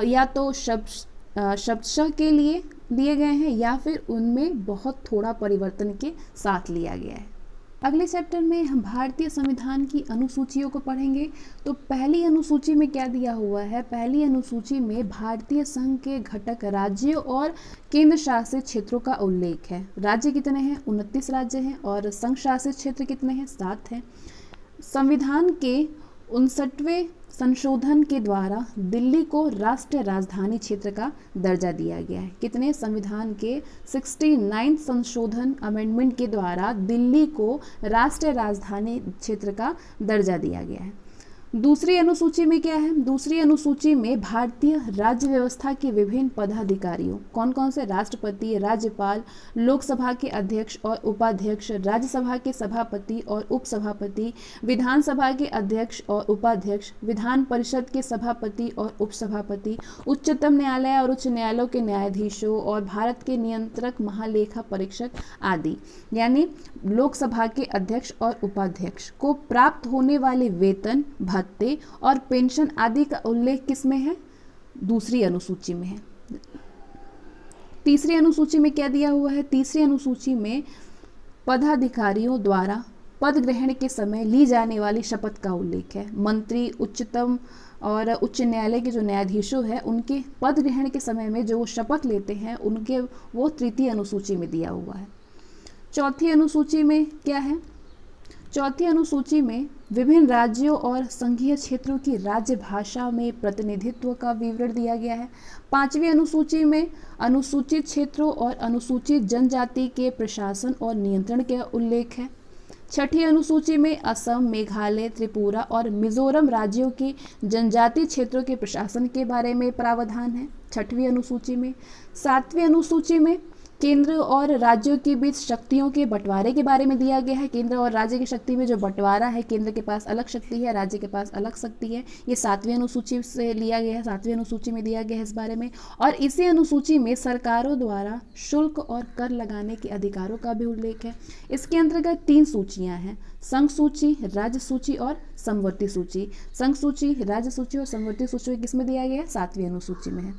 या तो शब्दशः के लिए दिए गए हैं या फिर उनमें बहुत थोड़ा परिवर्तन के साथ लिया गया है। अगले चैप्टर में हम भारतीय संविधान की अनुसूचियों को पढ़ेंगे। तो पहली अनुसूची में क्या दिया हुआ है, पहली अनुसूची में भारतीय संघ के घटक राज्यों और केंद्र शासित क्षेत्रों का उल्लेख है। राज्य कितने हैं, 29 राज्य हैं, और संघ शासित क्षेत्र कितने हैं, 7 हैं। संविधान के 59वें संशोधन के द्वारा दिल्ली को राष्ट्रीय राजधानी क्षेत्र का दर्जा दिया गया है। कितने, संविधान के 69 संशोधन अमेंडमेंट के द्वारा दिल्ली को राष्ट्रीय राजधानी क्षेत्र का दर्जा दिया गया है। दूसरी अनुसूची में क्या है, दूसरी अनुसूची में भारतीय राज्य व्यवस्था के विभिन्न पदाधिकारियों, कौन कौन से, राष्ट्रपति, राज्यपाल, लोकसभा के अध्यक्ष और उपाध्यक्ष, राज्यसभा के सभापति और उपसभापति, विधानसभा के अध्यक्ष और उपाध्यक्ष, विधान परिषद के सभापति और उपसभापति, उच्चतम न्यायालय और उच्च न्यायालयों के न्यायाधीशों और भारत के नियंत्रक महालेखा परीक्षक आदि, यानी लोकसभा के अध्यक्ष और उपाध्यक्ष को प्राप्त होने वाले वेतन, भत्ते और पेंशन आदि का उल्लेख किसमें है, दूसरी अनुसूची में है। तीसरी अनुसूची में क्या दिया हुआ है, तीसरी अनुसूची में पदाधिकारियों द्वारा पद ग्रहण के समय ली जाने वाली शपथ का उल्लेख है। मंत्री, उच्चतम और उच्च न्यायालय के जो न्यायाधीशों हैं उनके पद ग्रहण के समय में जो शपथ लेते हैं उनके वो तृतीय अनुसूची में दिया हुआ है। चौथी अनुसूची में क्या है? चौथी अनुसूची में विभिन्न राज्यों और संघीय क्षेत्रों की राज्य भाषा में प्रतिनिधित्व का विवरण दिया गया है। पांचवी अनुसूची में अनुसूचित क्षेत्रों और अनुसूचित जनजाति के प्रशासन और नियंत्रण का उल्लेख है। छठी अनुसूची में असम, मेघालय, त्रिपुरा और मिजोरम राज्यों के जनजातीय क्षेत्रों के प्रशासन के बारे में प्रावधान है छठवीं अनुसूची में। सातवीं अनुसूची में केंद्र और राज्यों के बीच शक्तियों के बंटवारे के बारे में दिया गया है। केंद्र और राज्य की शक्ति में जो बंटवारा है, केंद्र के पास अलग शक्ति है, राज्य के पास अलग शक्ति है, ये सातवीं अनुसूची से लिया गया है, सातवीं अनुसूची में दिया गया है इस बारे में। और इसी अनुसूची में सरकारों द्वारा शुल्क और कर लगाने के अधिकारों का भी उल्लेख है। इसके अंतर्गत 3 सूचियां हैं: संघ सूची, राज्य सूची और समवर्ती सूची। संघ सूची, राज्य सूची और समवर्ती सूची किसमें दिया गया है? 7वीं अनुसूची में है।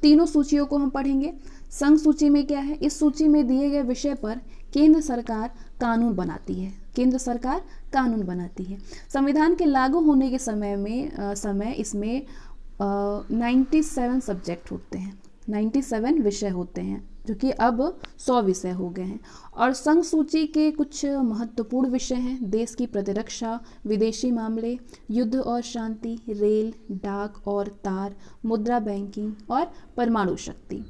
तीनों सूचियों को हम पढ़ेंगे। संघ सूची में क्या है? इस सूची में दिए गए विषय पर केंद्र सरकार कानून बनाती है। केंद्र सरकार कानून बनाती है। संविधान के लागू होने के समय इसमें 97 सब्जेक्ट होते हैं, 97 विषय होते हैं, जो कि अब 100 विषय हो गए हैं। और संघ सूची के कुछ महत्वपूर्ण विषय हैं: देश की प्रतिरक्षा, विदेशी मामले, युद्ध और शांति, रेल, डाक और तार, मुद्रा बैंकिंग और परमाणु शक्ति।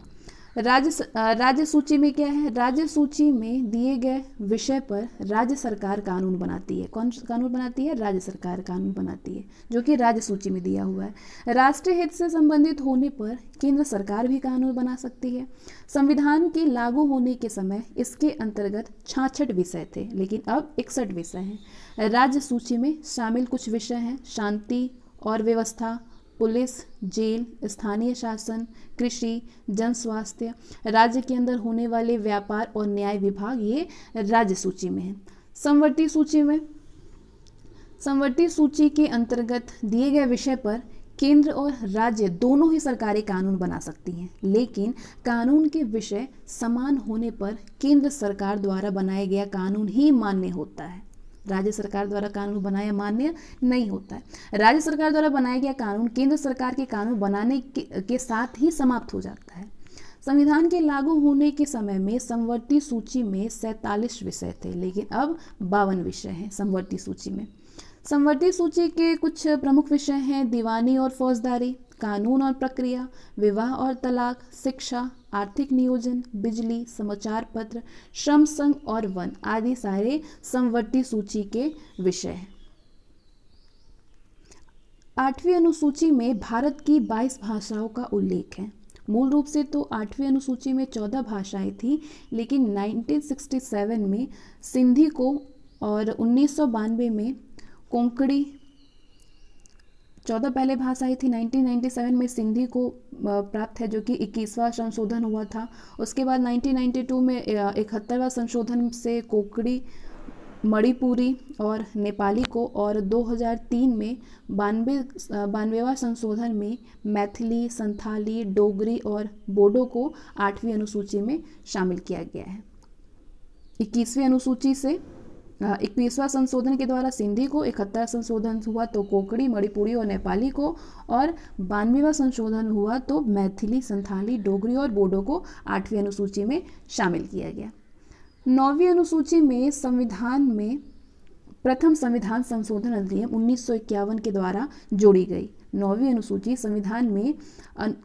राज्य सूची में क्या है? राज्य सूची में दिए गए विषय पर राज्य सरकार कानून बनाती है। कौन कानून बनाती है? राज्य सरकार कानून बनाती है, जो कि राज्य सूची में दिया हुआ है। राष्ट्रीय हित से संबंधित होने पर केंद्र सरकार भी कानून बना सकती है। संविधान के लागू होने के समय इसके अंतर्गत 66 विषय थे, लेकिन अब 61 विषय हैं। राज्य सूची में शामिल कुछ विषय हैं: शांति और व्यवस्था, पुलिस, जेल, स्थानीय शासन, कृषि, जन स्वास्थ्य, राज्य के अंदर होने वाले व्यापार और न्याय विभाग, ये राज्य सूची में है। समवर्ती सूची के अंतर्गत दिए गए विषय पर केंद्र और राज्य दोनों ही सरकारें कानून बना सकती हैं, लेकिन कानून के विषय समान होने पर केंद्र सरकार द्वारा बनाया गया कानून ही मान्य होता है। राज्य सरकार द्वारा कानून बनाया मान्य नहीं होता है। राज्य सरकार द्वारा बनाया गया कानून केंद्र सरकार के कानून बनाने के साथ ही समाप्त हो जाता है। संविधान के लागू होने के समय में समवर्ती सूची में 47 विषय थे, लेकिन अब 52 विषय हैं समवर्ती सूची में। समवर्ती सूची के कुछ प्रमुख विषय हैं: दीवानी और फौजदारी, कानून और प्रक्रिया, विवाह और तलाक, शिक्षा, आर्थिक नियोजन, बिजली, समाचार पत्र, श्रम संघ और वन आदि सारे समवर्ती सूची के विषय हैं। 8वीं अनुसूची में भारत की 22 भाषाओं का उल्लेख है। मूल रूप से तो 8वीं अनुसूची में 14 भाषाएं थी, लेकिन 1967 में सिंधी को और 1992 में कोंकणी 14 पहले भाषाएं थी। 1997 में सिंधी को प्राप्त है, जो कि 21वां संशोधन हुआ था। उसके बाद 1992 में 71वां संशोधन से कोंकणी, मणिपुरी और नेपाली को, और 2003 में 92वां संशोधन में मैथिली, संथाली, डोगरी और बोडो को 8वीं अनुसूची में शामिल किया गया है। 21वीं अनुसूची से 21वां संशोधन के द्वारा सिंधी को, 71वां संशोधन हुआ तो कोंकणी, मणिपुरी और नेपाली को, और 92वां संशोधन हुआ तो मैथिली, संथाली, डोगरी और बोडो को 8वीं अनुसूची में शामिल किया गया। 9वीं अनुसूची में संविधान में प्रथम संविधान संशोधन अधिनियम 1951 के द्वारा जोड़ी गई। 9वीं अनुसूची संविधान में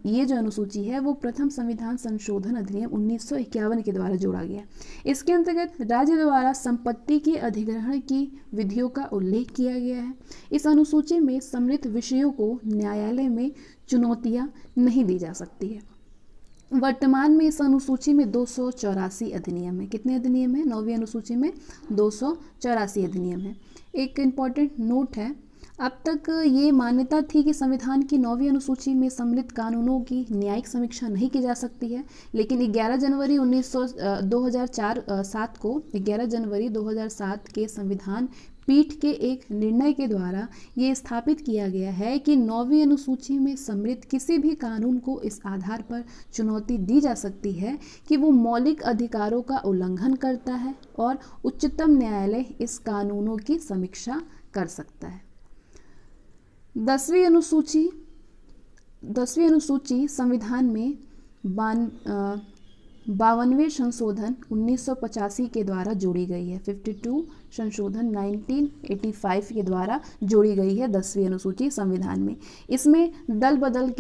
ये जो अनुसूची है वो प्रथम संविधान संशोधन अधिनियम 1951 के द्वारा जोड़ा गया। इसके अंतर्गत राज्य द्वारा संपत्ति के अधिग्रहण की विधियों का उल्लेख किया गया है। इस अनुसूची में सम्मिलित विषयों को न्यायालय में चुनौतियां नहीं दी जा सकती है। वर्तमान में इस अनुसूची में 284 अधिनियम है। कितने अधिनियम है? 9वीं अनुसूची में 284 अधिनियम है। एक इम्पॉर्टेंट नोट है अब तक ये मान्यता थी कि संविधान की 9वीं अनुसूची में सम्मिलित कानूनों की न्यायिक समीक्षा नहीं की जा सकती है, लेकिन 11 जनवरी 2007 को 11 जनवरी 2007 के संविधान पीठ के एक निर्णय के द्वारा ये स्थापित किया गया है कि 9वीं अनुसूची में सम्मिलित किसी भी कानून को इस आधार पर चुनौती दी जा सकती है कि वो मौलिक अधिकारों का उल्लंघन करता है और उच्चतम न्यायालय इस कानूनों की समीक्षा कर सकता है। 10वीं अनुसूची संविधान में 52वें संशोधन 1985 के द्वारा जोड़ी गई है। 52 संशोधन 1985 के द्वारा जोड़ी गई है 10वीं अनुसूची संविधान में। इसमें दल बदल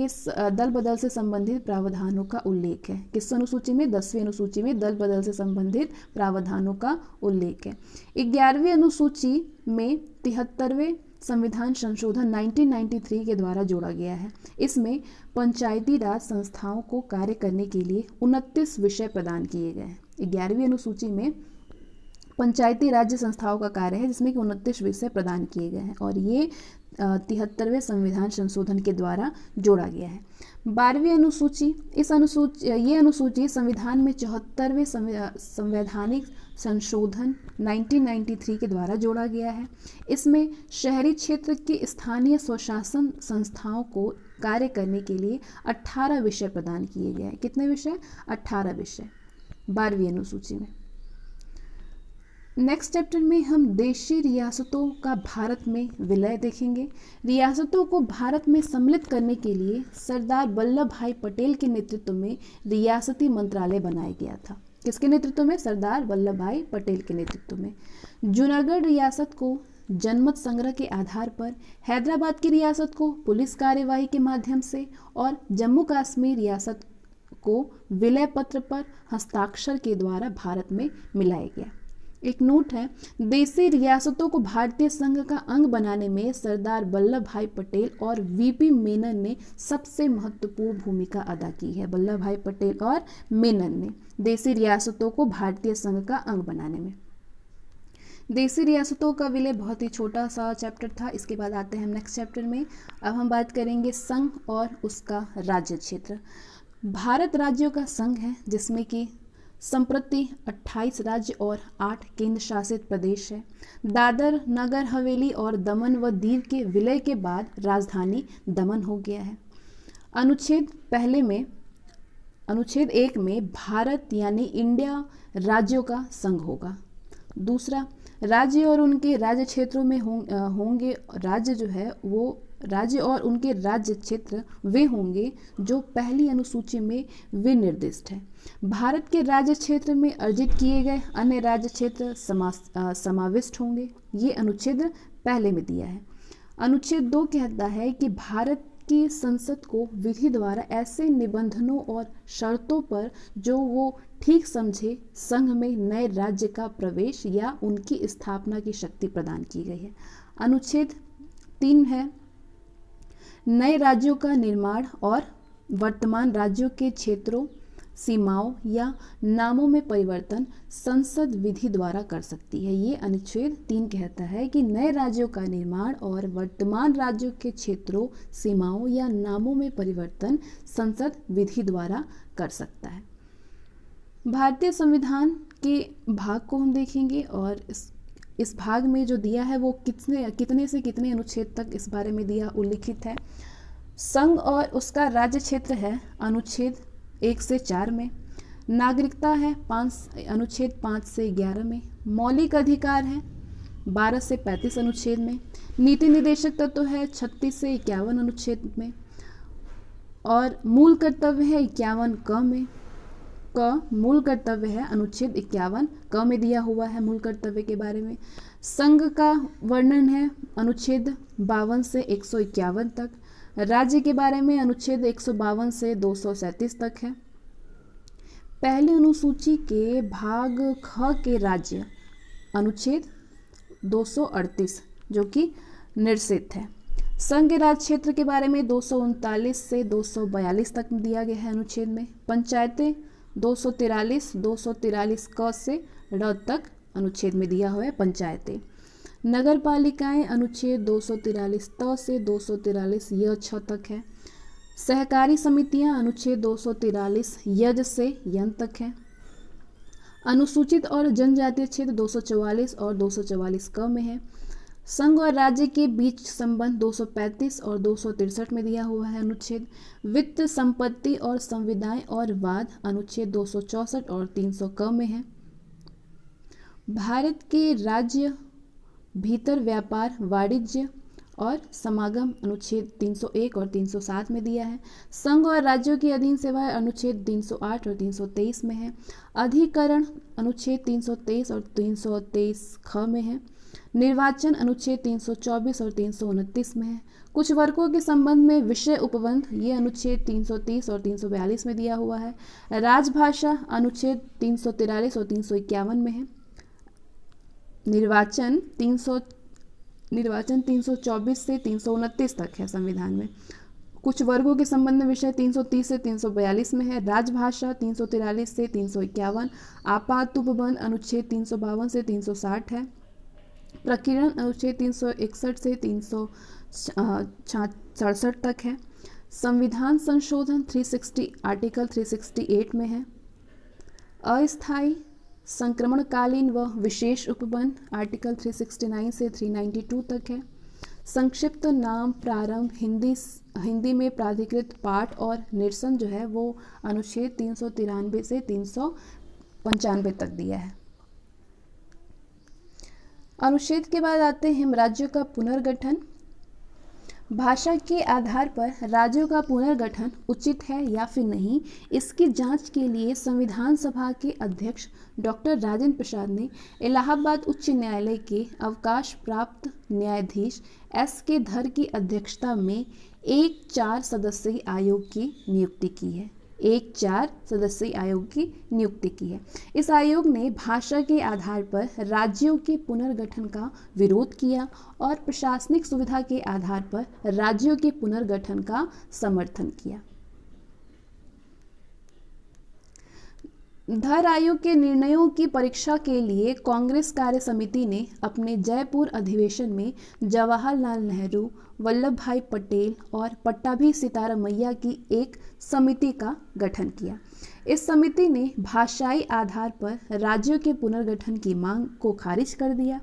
से संबंधित प्रावधानों का उल्लेख है। किस अनुसूची में? 10वीं अनुसूची में दल बदल से संबंधित प्रावधानों का उल्लेख है। 11वीं अनुसूची में 73वें संविधान संशोधन 1993 के द्वारा जोड़ा गया है। इसमें पंचायती राज संस्थाओं को कार्य करने के लिए 29 विषय प्रदान किए गए हैं। 11वीं अनुसूची में पंचायती राज्य संस्थाओं का कार्य है, जिसमें कि 29 विषय प्रदान किए गए हैं और ये 73वें संविधान संशोधन के द्वारा जोड़ा गया है। 12वीं अनुसूची ये अनुसूची संविधान में 74वें संवैधानिक संशोधन 1993 के द्वारा जोड़ा गया है। इसमें शहरी क्षेत्र की स्थानीय स्वशासन संस्थाओं को कार्य करने के लिए 18 विषय प्रदान किए गए हैं। कितने विषय? 18 विषय 12वीं अनुसूची में। नेक्स्ट चैप्टर में हम देशी रियासतों का भारत में विलय देखेंगे। रियासतों को भारत में सम्मिलित करने के लिए सरदार वल्लभ भाई पटेल के नेतृत्व में रियासती मंत्रालय बनाया गया था। किसके नेतृत्व में? सरदार वल्लभ भाई पटेल के नेतृत्व में। जूनागढ़ रियासत को जनमत संग्रह के आधार पर, हैदराबाद की रियासत को पुलिस कार्यवाही के माध्यम से और जम्मू कश्मीर रियासत को विलय पत्र पर हस्ताक्षर के द्वारा भारत में मिलाया गया। एक नोट है, देशी रियासतों को भारतीय संघ का अंग बनाने में सरदार वल्लभ भाई पटेल और वीपी मेनन ने सबसे महत्वपूर्ण भूमिका अदा की है। वल्लभ भाई पटेल और मेनन ने देशी रियासतों को भारतीय संघ का अंग बनाने में। देशी रियासतों का विलय बहुत ही छोटा सा चैप्टर था। इसके बाद आते हैं हम नेक्स्ट चैप्टर में। अब हम बात करेंगे संघ और उसका राज्य क्षेत्र। भारत राज्यों का संघ है, जिसमें कि संप्रति 28 राज्य और 8 केंद्र शासित प्रदेश है। दादर, नगर हवेली और दमन व दीव के विलय के बाद राजधानी दमन हो गया है। अनुच्छेद 1 में भारत यानी इंडिया राज्यों का संघ होगा। दूसरा, राज्य और उनके राज्य क्षेत्रों में होंगे राज्य जो है वो राज्य और उनके राज्य क्षेत्र वे होंगे जो पहली अनुसूची में विनिर्दिष्ट है। भारत के राज्य क्षेत्र में अर्जित किए गए अन्य राज्य क्षेत्र समाविष्ट होंगे। ये अनुच्छेद पहले में दिया है। अनुच्छेद 2 कहता है कि भारत की संसद को विधि द्वारा ऐसे निबंधनों और शर्तों पर जो वो ठीक समझे संघ में नए राज्य का प्रवेश या उनकी स्थापना की शक्ति प्रदान की गई है। अनुच्छेद 3 है, नए राज्यों का निर्माण और वर्तमान राज्यों के क्षेत्रों, सीमाओं या नामों में परिवर्तन संसद विधि द्वारा कर सकती है। ये अनुच्छेद 3 कहता है कि नए राज्यों का निर्माण और वर्तमान राज्यों के क्षेत्रों, सीमाओं या नामों में परिवर्तन संसद विधि द्वारा कर सकता है। भारतीय संविधान के भाग को हम देखेंगे और इस भाग में जो दिया है वो कितने से कितने अनुच्छेद तक इस बारे में दिया उल्लिखित है। संघ और उसका राज्य क्षेत्र है अनुच्छेद 1 से 4 में। नागरिकता है अनुच्छेद 5 से 11 में। मौलिक अधिकार है 12 से 35 अनुच्छेद में। नीति निर्देशक तत्व है 36 से 51 अनुच्छेद में। और मूल कर्तव्य है 51 क में। मूल कर्तव्य है अनुच्छेद 51 क में दिया हुआ है मूल कर्तव्य के बारे में। संघ का वर्णन है अनुच्छेद 52 से 151 तक। राज्य के बारे में अनुच्छेद 152 से 237 तक है। पहली अनुसूची के भाग ख के राज्य अनुच्छेद 238 जो कि निरसित है। संघ के राज्य क्षेत्र के बारे में 239 से 242 तक दिया गया है अनुच्छेद में। पंचायतें 243 क से ड़ तक अनुच्छेद में दिया हुआ है पंचायतें। नगर पालिकाएँ अनुच्छेद 243 त से 243 य छ तक है। सहकारी समितियां अनुच्छेद 243 यज से यन तक है। अनुसूचित और जनजातीय क्षेत्र 244 और 244 क में है। संघ और राज्य के बीच संबंध 235 और 263 में दिया हुआ है अनुच्छेद। वित्त, संपत्ति और संविदाएं और वाद अनुच्छेद 264 और 300 क में है। भारत के राज्य भीतर व्यापार, वाणिज्य और समागम अनुच्छेद 301 और 307 में दिया है। संघ और राज्यों की अधीन सेवाएं अनुच्छेद 308 और 323 में है। अधिकरण अनुच्छेद 323 और 323 ख में है। निर्वाचन अनुच्छेद 324 और 329 में है। कुछ वर्गों के संबंध में विषय उपबंध ये अनुच्छेद 330 और 342 में दिया हुआ है। राजभाषा अनुच्छेद 343 और 351 में है। निर्वाचन 324 से 329 तक है संविधान में। कुछ वर्गों के संबंध में विषय 330 से 342 में है। राजभाषा 343 से 351। आपात उपबंध अनुच्छेद 352 से 360 है। प्रकीर्णन अनुच्छेद 361 से 367 तक है। संविधान संशोधन 360 आर्टिकल 368 में है। अस्थायी, संक्रमणकालीन व विशेष उपबंध आर्टिकल 369 से 392 तक है। संक्षिप्त नाम प्रारंभ हिंदी में प्राधिकृत पाठ और निरसन जो है वो अनुच्छेद 393 से 395 तक दिया है। अनुच्छेद के बाद आते हैं हम राज्यों का पुनर्गठन। भाषा के आधार पर राज्यों का पुनर्गठन उचित है या फिर नहीं, इसकी जांच के लिए संविधान सभा के अध्यक्ष डॉक्टर राजेंद्र प्रसाद ने इलाहाबाद उच्च न्यायालय के अवकाश प्राप्त न्यायाधीश S.K. धर की अध्यक्षता में एक 4 सदस्यीय आयोग की नियुक्ति की है। इस आयोग ने भाषा के आधार पर राज्यों के पुनर्गठन का विरोध किया और प्रशासनिक सुविधा के आधार पर राज्यों के पुनर्गठन का समर्थन किया। धर आयोग के निर्णयों की परीक्षा के लिए कांग्रेस कार्य समिति ने अपने जयपुर अधिवेशन में जवाहरलाल नेहरू, वल्लभ भाई पटेल और पट्टाभी सीतारामैया की एक समिति का गठन किया। इस समिति ने भाषाई आधार पर राज्यों के पुनर्गठन की मांग को खारिज कर दिया।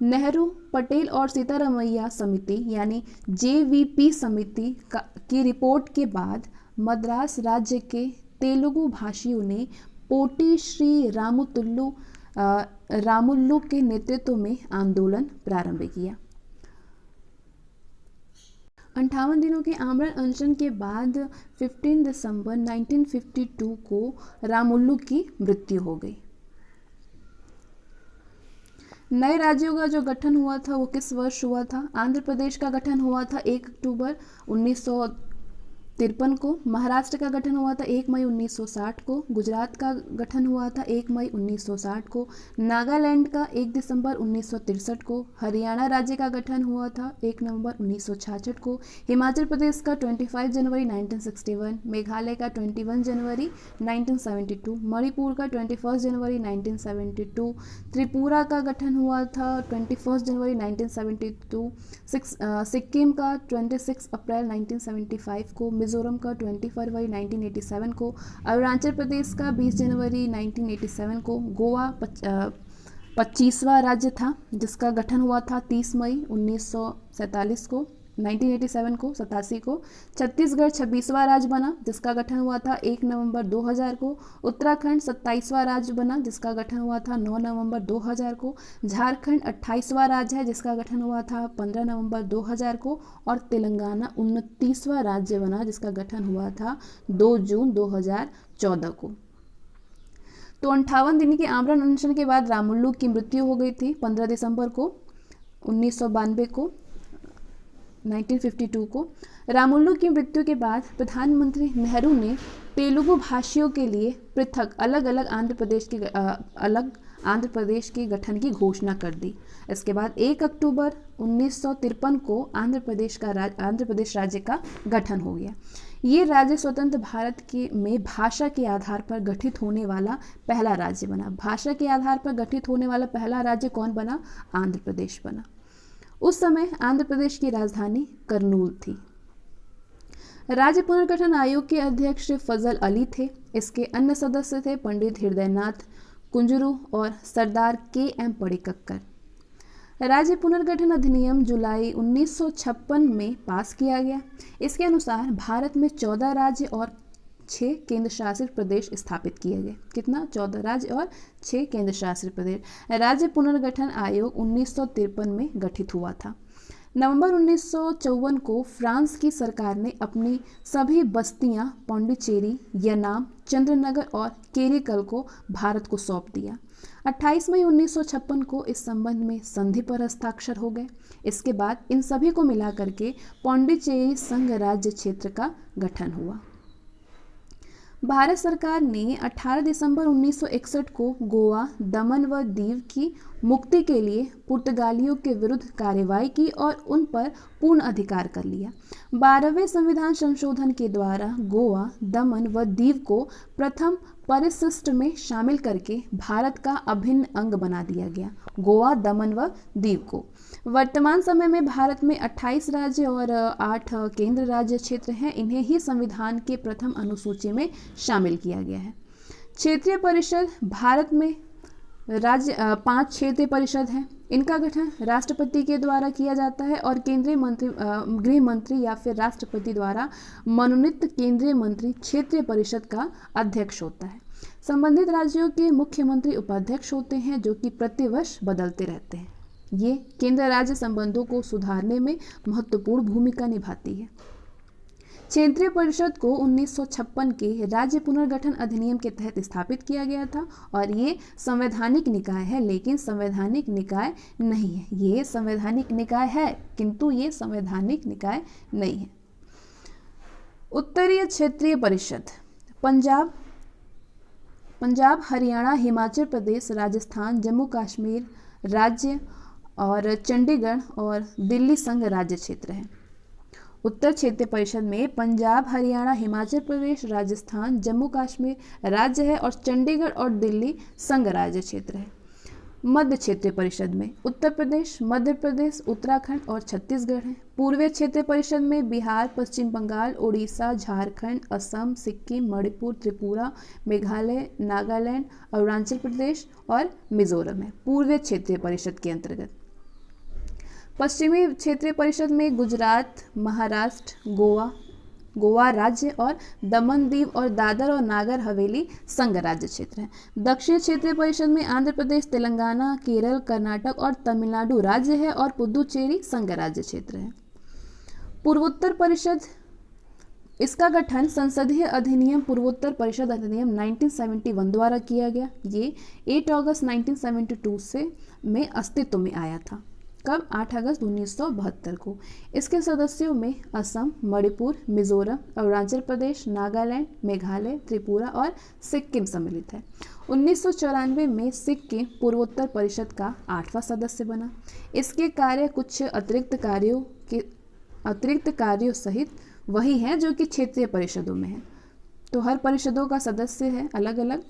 नेहरू, पटेल और सीतारामैया समिति यानी JVP समिति की रिपोर्ट के बाद मद्रास राज्य के तेलुगु भाषियों ने पोटी श्री रामुल्लू के नेतृत्व में आंदोलन प्रारंभ किया। 58 दिनों के आमरण अनशन के बाद 15 दिसंबर 1952 को रामुल्लू की मृत्यु हो गई। नए राज्यों का जो गठन हुआ था वो किस वर्ष हुआ था? आंध्र प्रदेश का गठन हुआ था 1 अक्टूबर 1953 को। महाराष्ट्र का गठन हुआ था 1 मई 1960 को। गुजरात का गठन हुआ था 1 मई 1960 को। नागालैंड का 1 दिसंबर 1963 को। हरियाणा राज्य का गठन हुआ था 1 नवंबर 1966 को। हिमाचल प्रदेश का 25 जनवरी 1961। मेघालय का 21 जनवरी 1972। मणिपुर का 21 जनवरी 1972। त्रिपुरा का गठन हुआ था 21 जनवरी 1972। सिक्किम का 26 अप्रैल 1975 को। मिजोरम का 20 फरवरी 1987 को। अरुणाचल प्रदेश का 20 जनवरी 1987 को। गोवा 25वां राज्य था जिसका गठन हुआ था 30 मई 1987 को 87 को। छत्तीसगढ़ 26वां राज्य बना जिसका गठन हुआ था 1 नवंबर 2000 को। उत्तराखंड 27वां राज्य बना जिसका गठन हुआ था 9 नवंबर 2000 को। झारखंड 28वां राज्य है जिसका गठन हुआ था 15 नवंबर 2000 को। और तेलंगाना 29वां राज्य बना जिसका गठन हुआ था 2 जून 2014 को। तो 58 दिन के आमरण अनशन के बाद रामुल्लू की मृत्यु हो गई थी 15 दिसंबर को 1992 को 1952 को। रामुल्लू की मृत्यु के बाद प्रधानमंत्री नेहरू ने तेलुगु भाषियों के लिए पृथक अलग आंध्र प्रदेश के गठन की घोषणा कर दी। इसके बाद 1 अक्टूबर 1953 को आंध्र प्रदेश राज्य का गठन हो गया। ये राज्य स्वतंत्र भारत के में भाषा के आधार पर गठित होने वाला पहला राज्य बना। भाषा के आधार पर गठित होने वाला पहला राज्य कौन बना? आंध्र प्रदेश बना। उस समय आंध्र प्रदेश की राजधानी करनूल थी। राज्य पुनर्गठन आयोग के अध्यक्ष फजल अली थे। इसके अन्य सदस्य थे पंडित हृदयनाथ कुंजरू और सरदार के.एम. पडिक्कर। राज्य पुनर्गठन अधिनियम जुलाई 1956 में पास किया गया। इसके अनुसार भारत में 14 राज्य और 6 केंद्र शासित प्रदेश स्थापित किए गए। कितना? 14 राज्य और 6 केंद्र शासित प्रदेश। राज्य पुनर्गठन आयोग 1953 में गठित हुआ था। नवंबर 1954 को फ्रांस की सरकार ने अपनी सभी बस्तियां पौंडीचेरी, यनाम, चंद्रनगर और केरीकल को भारत को सौंप दिया। 28 मई 1956 को इस संबंध में संधि पर हस्ताक्षर हो गए। इसके बाद इन सभी को मिलाकर के पौंडीचेरी संघ राज्य क्षेत्र का गठन हुआ। भारत सरकार ने 18 दिसंबर 1961 को गोवा, दमन व दीव की मुक्ति के लिए पुर्तगालियों के विरुद्ध कार्रवाई की और उन पर पूर्ण अधिकार कर लिया। 12वें संविधान संशोधन के द्वारा गोवा, दमन व दीव को प्रथम परिशिष्ट में शामिल करके भारत का अभिन्न अंग बना दिया गया। गोवा, दमन व दीव को वर्तमान समय में भारत में 28 राज्य और 8 केंद्र राज्य क्षेत्र हैं। इन्हें ही संविधान के प्रथम अनुसूची में शामिल किया गया है। क्षेत्रीय परिषद भारत में राज्य 5 क्षेत्रीय परिषद हैं। इनका गठन राष्ट्रपति के द्वारा किया जाता है और केंद्रीय मंत्री, गृह मंत्री या फिर राष्ट्रपति द्वारा मनोनीत केंद्रीय मंत्री क्षेत्रीय परिषद का अध्यक्ष होता है। संबंधित राज्यों के मुख्यमंत्री उपाध्यक्ष होते हैं जो कि प्रतिवर्ष बदलते रहते हैं। ये केंद्र राज्य संबंधों को सुधारने में महत्वपूर्ण भूमिका निभाती है। क्षेत्रीय परिषद को 1956 के राज्य पुनर्गठन अधिनियम के तहत स्थापित किया गया था और ये संवैधानिक निकाय है, लेकिन संवैधानिक निकाय नहीं है। ये संवैधानिक निकाय है किंतु ये संवैधानिक निकाय नहीं है। उत्तरीय क्षेत्रीय परिषद पंजाब, हरियाणा, हिमाचल प्रदेश, राजस्थान, जम्मू कश्मीर राज्य और चंडीगढ़ और दिल्ली संघ राज्य क्षेत्र है। उत्तर क्षेत्रीय परिषद में पंजाब, हरियाणा, हिमाचल प्रदेश, राजस्थान, जम्मू कश्मीर राज्य है और चंडीगढ़ और दिल्ली संघ राज्य क्षेत्र है। मध्य क्षेत्रीय परिषद में उत्तर प्रदेश, मध्य प्रदेश, उत्तराखंड और छत्तीसगढ़ है। पूर्वीय क्षेत्रीय परिषद में बिहार, पश्चिम बंगाल, उड़ीसा, झारखंड, असम, सिक्किम, मणिपुर, त्रिपुरा, मेघालय, नागालैंड, अरुणाचल प्रदेश और मिजोरम है। पूर्वीय क्षेत्रीय परिषद के अंतर्गत पश्चिमी क्षेत्रीय परिषद में गुजरात, महाराष्ट्र, गोवा राज्य और दमन दीव और दादर और नागर हवेली संघ राज्य क्षेत्र है। दक्षिण क्षेत्रीय परिषद में आंध्र प्रदेश, तेलंगाना, केरल, कर्नाटक और तमिलनाडु राज्य है और पुदुचेरी संघ राज्य क्षेत्र है। पूर्वोत्तर परिषद, इसका गठन संसदीय अधिनियम पूर्वोत्तर परिषद अधिनियम 1971 द्वारा किया गया। ये 8 अगस्त 1972 में अस्तित्व में आया था। कब? 8 अगस्त 1972 को। इसके सदस्यों में असम, मणिपुर, मिजोरम, अरुणाचल प्रदेश, नागालैंड, मेघालय, त्रिपुरा और सिक्किम सम्मिलित है। 1994 में सिक्किम पूर्वोत्तर परिषद का 8वां सदस्य बना। इसके कार्य कुछ अतिरिक्त कार्यों सहित वही हैं जो कि क्षेत्रीय परिषदों में है। तो हर परिषदों का सदस्य है अलग अलग।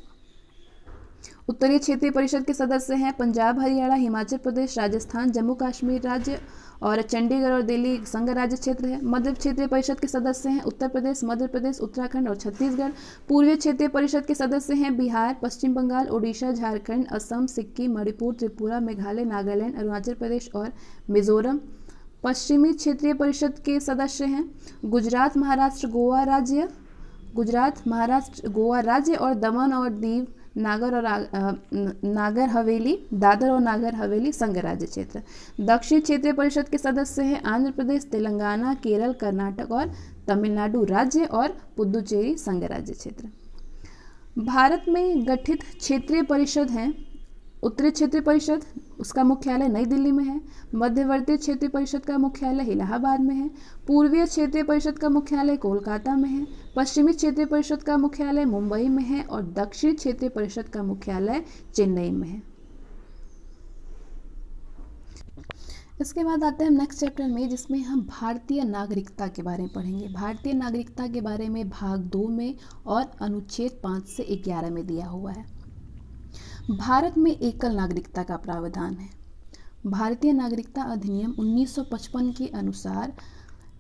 उत्तरीय क्षेत्रीय परिषद के सदस्य हैं पंजाब, हरियाणा, हिमाचल प्रदेश, राजस्थान, जम्मू कश्मीर राज्य और चंडीगढ़ और दिल्ली संघ राज्य क्षेत्र है। मध्य क्षेत्रीय परिषद के सदस्य हैं उत्तर प्रदेश, मध्य प्रदेश, उत्तराखंड और छत्तीसगढ़। पूर्वीय क्षेत्रीय परिषद के सदस्य हैं बिहार, पश्चिम बंगाल, उड़ीसा, झारखंड, असम, सिक्किम, मणिपुर, त्रिपुरा, मेघालय, नागालैंड, अरुणाचल प्रदेश और मिजोरम। पश्चिमी क्षेत्रीय परिषद के सदस्य हैं गुजरात, महाराष्ट्र, गोवा राज्य और दमन और दीव, नागर हवेली, दादर और नागर हवेली संघ राज्य क्षेत्र। दक्षिण क्षेत्रीय परिषद के सदस्य हैं आंध्र प्रदेश, तेलंगाना, केरल, कर्नाटक और तमिलनाडु राज्य और पुदुचेरी संघ राज्य क्षेत्र। भारत में गठित क्षेत्रीय परिषद हैं उत्तरी क्षेत्रीय परिषद, उसका मुख्यालय नई दिल्ली में है। मध्यवर्ती क्षेत्रीय परिषद का मुख्यालय इलाहाबाद में है। पूर्वीय क्षेत्रीय परिषद का मुख्यालय कोलकाता में है। पश्चिमी क्षेत्रीय परिषद का मुख्यालय मुंबई में है और दक्षिण क्षेत्रीय परिषद का मुख्यालय चेन्नई में है। इसके बाद आते हैं हम नेक्स्ट चैप्टर में, जिसमें हम भारतीय नागरिकता के बारे में पढ़ेंगे। भारतीय नागरिकता के बारे में भाग 2 में और अनुच्छेद 5 से 11 में दिया हुआ है। भारत में एकल नागरिकता का प्रावधान है। भारतीय नागरिकता अधिनियम 1955 के अनुसार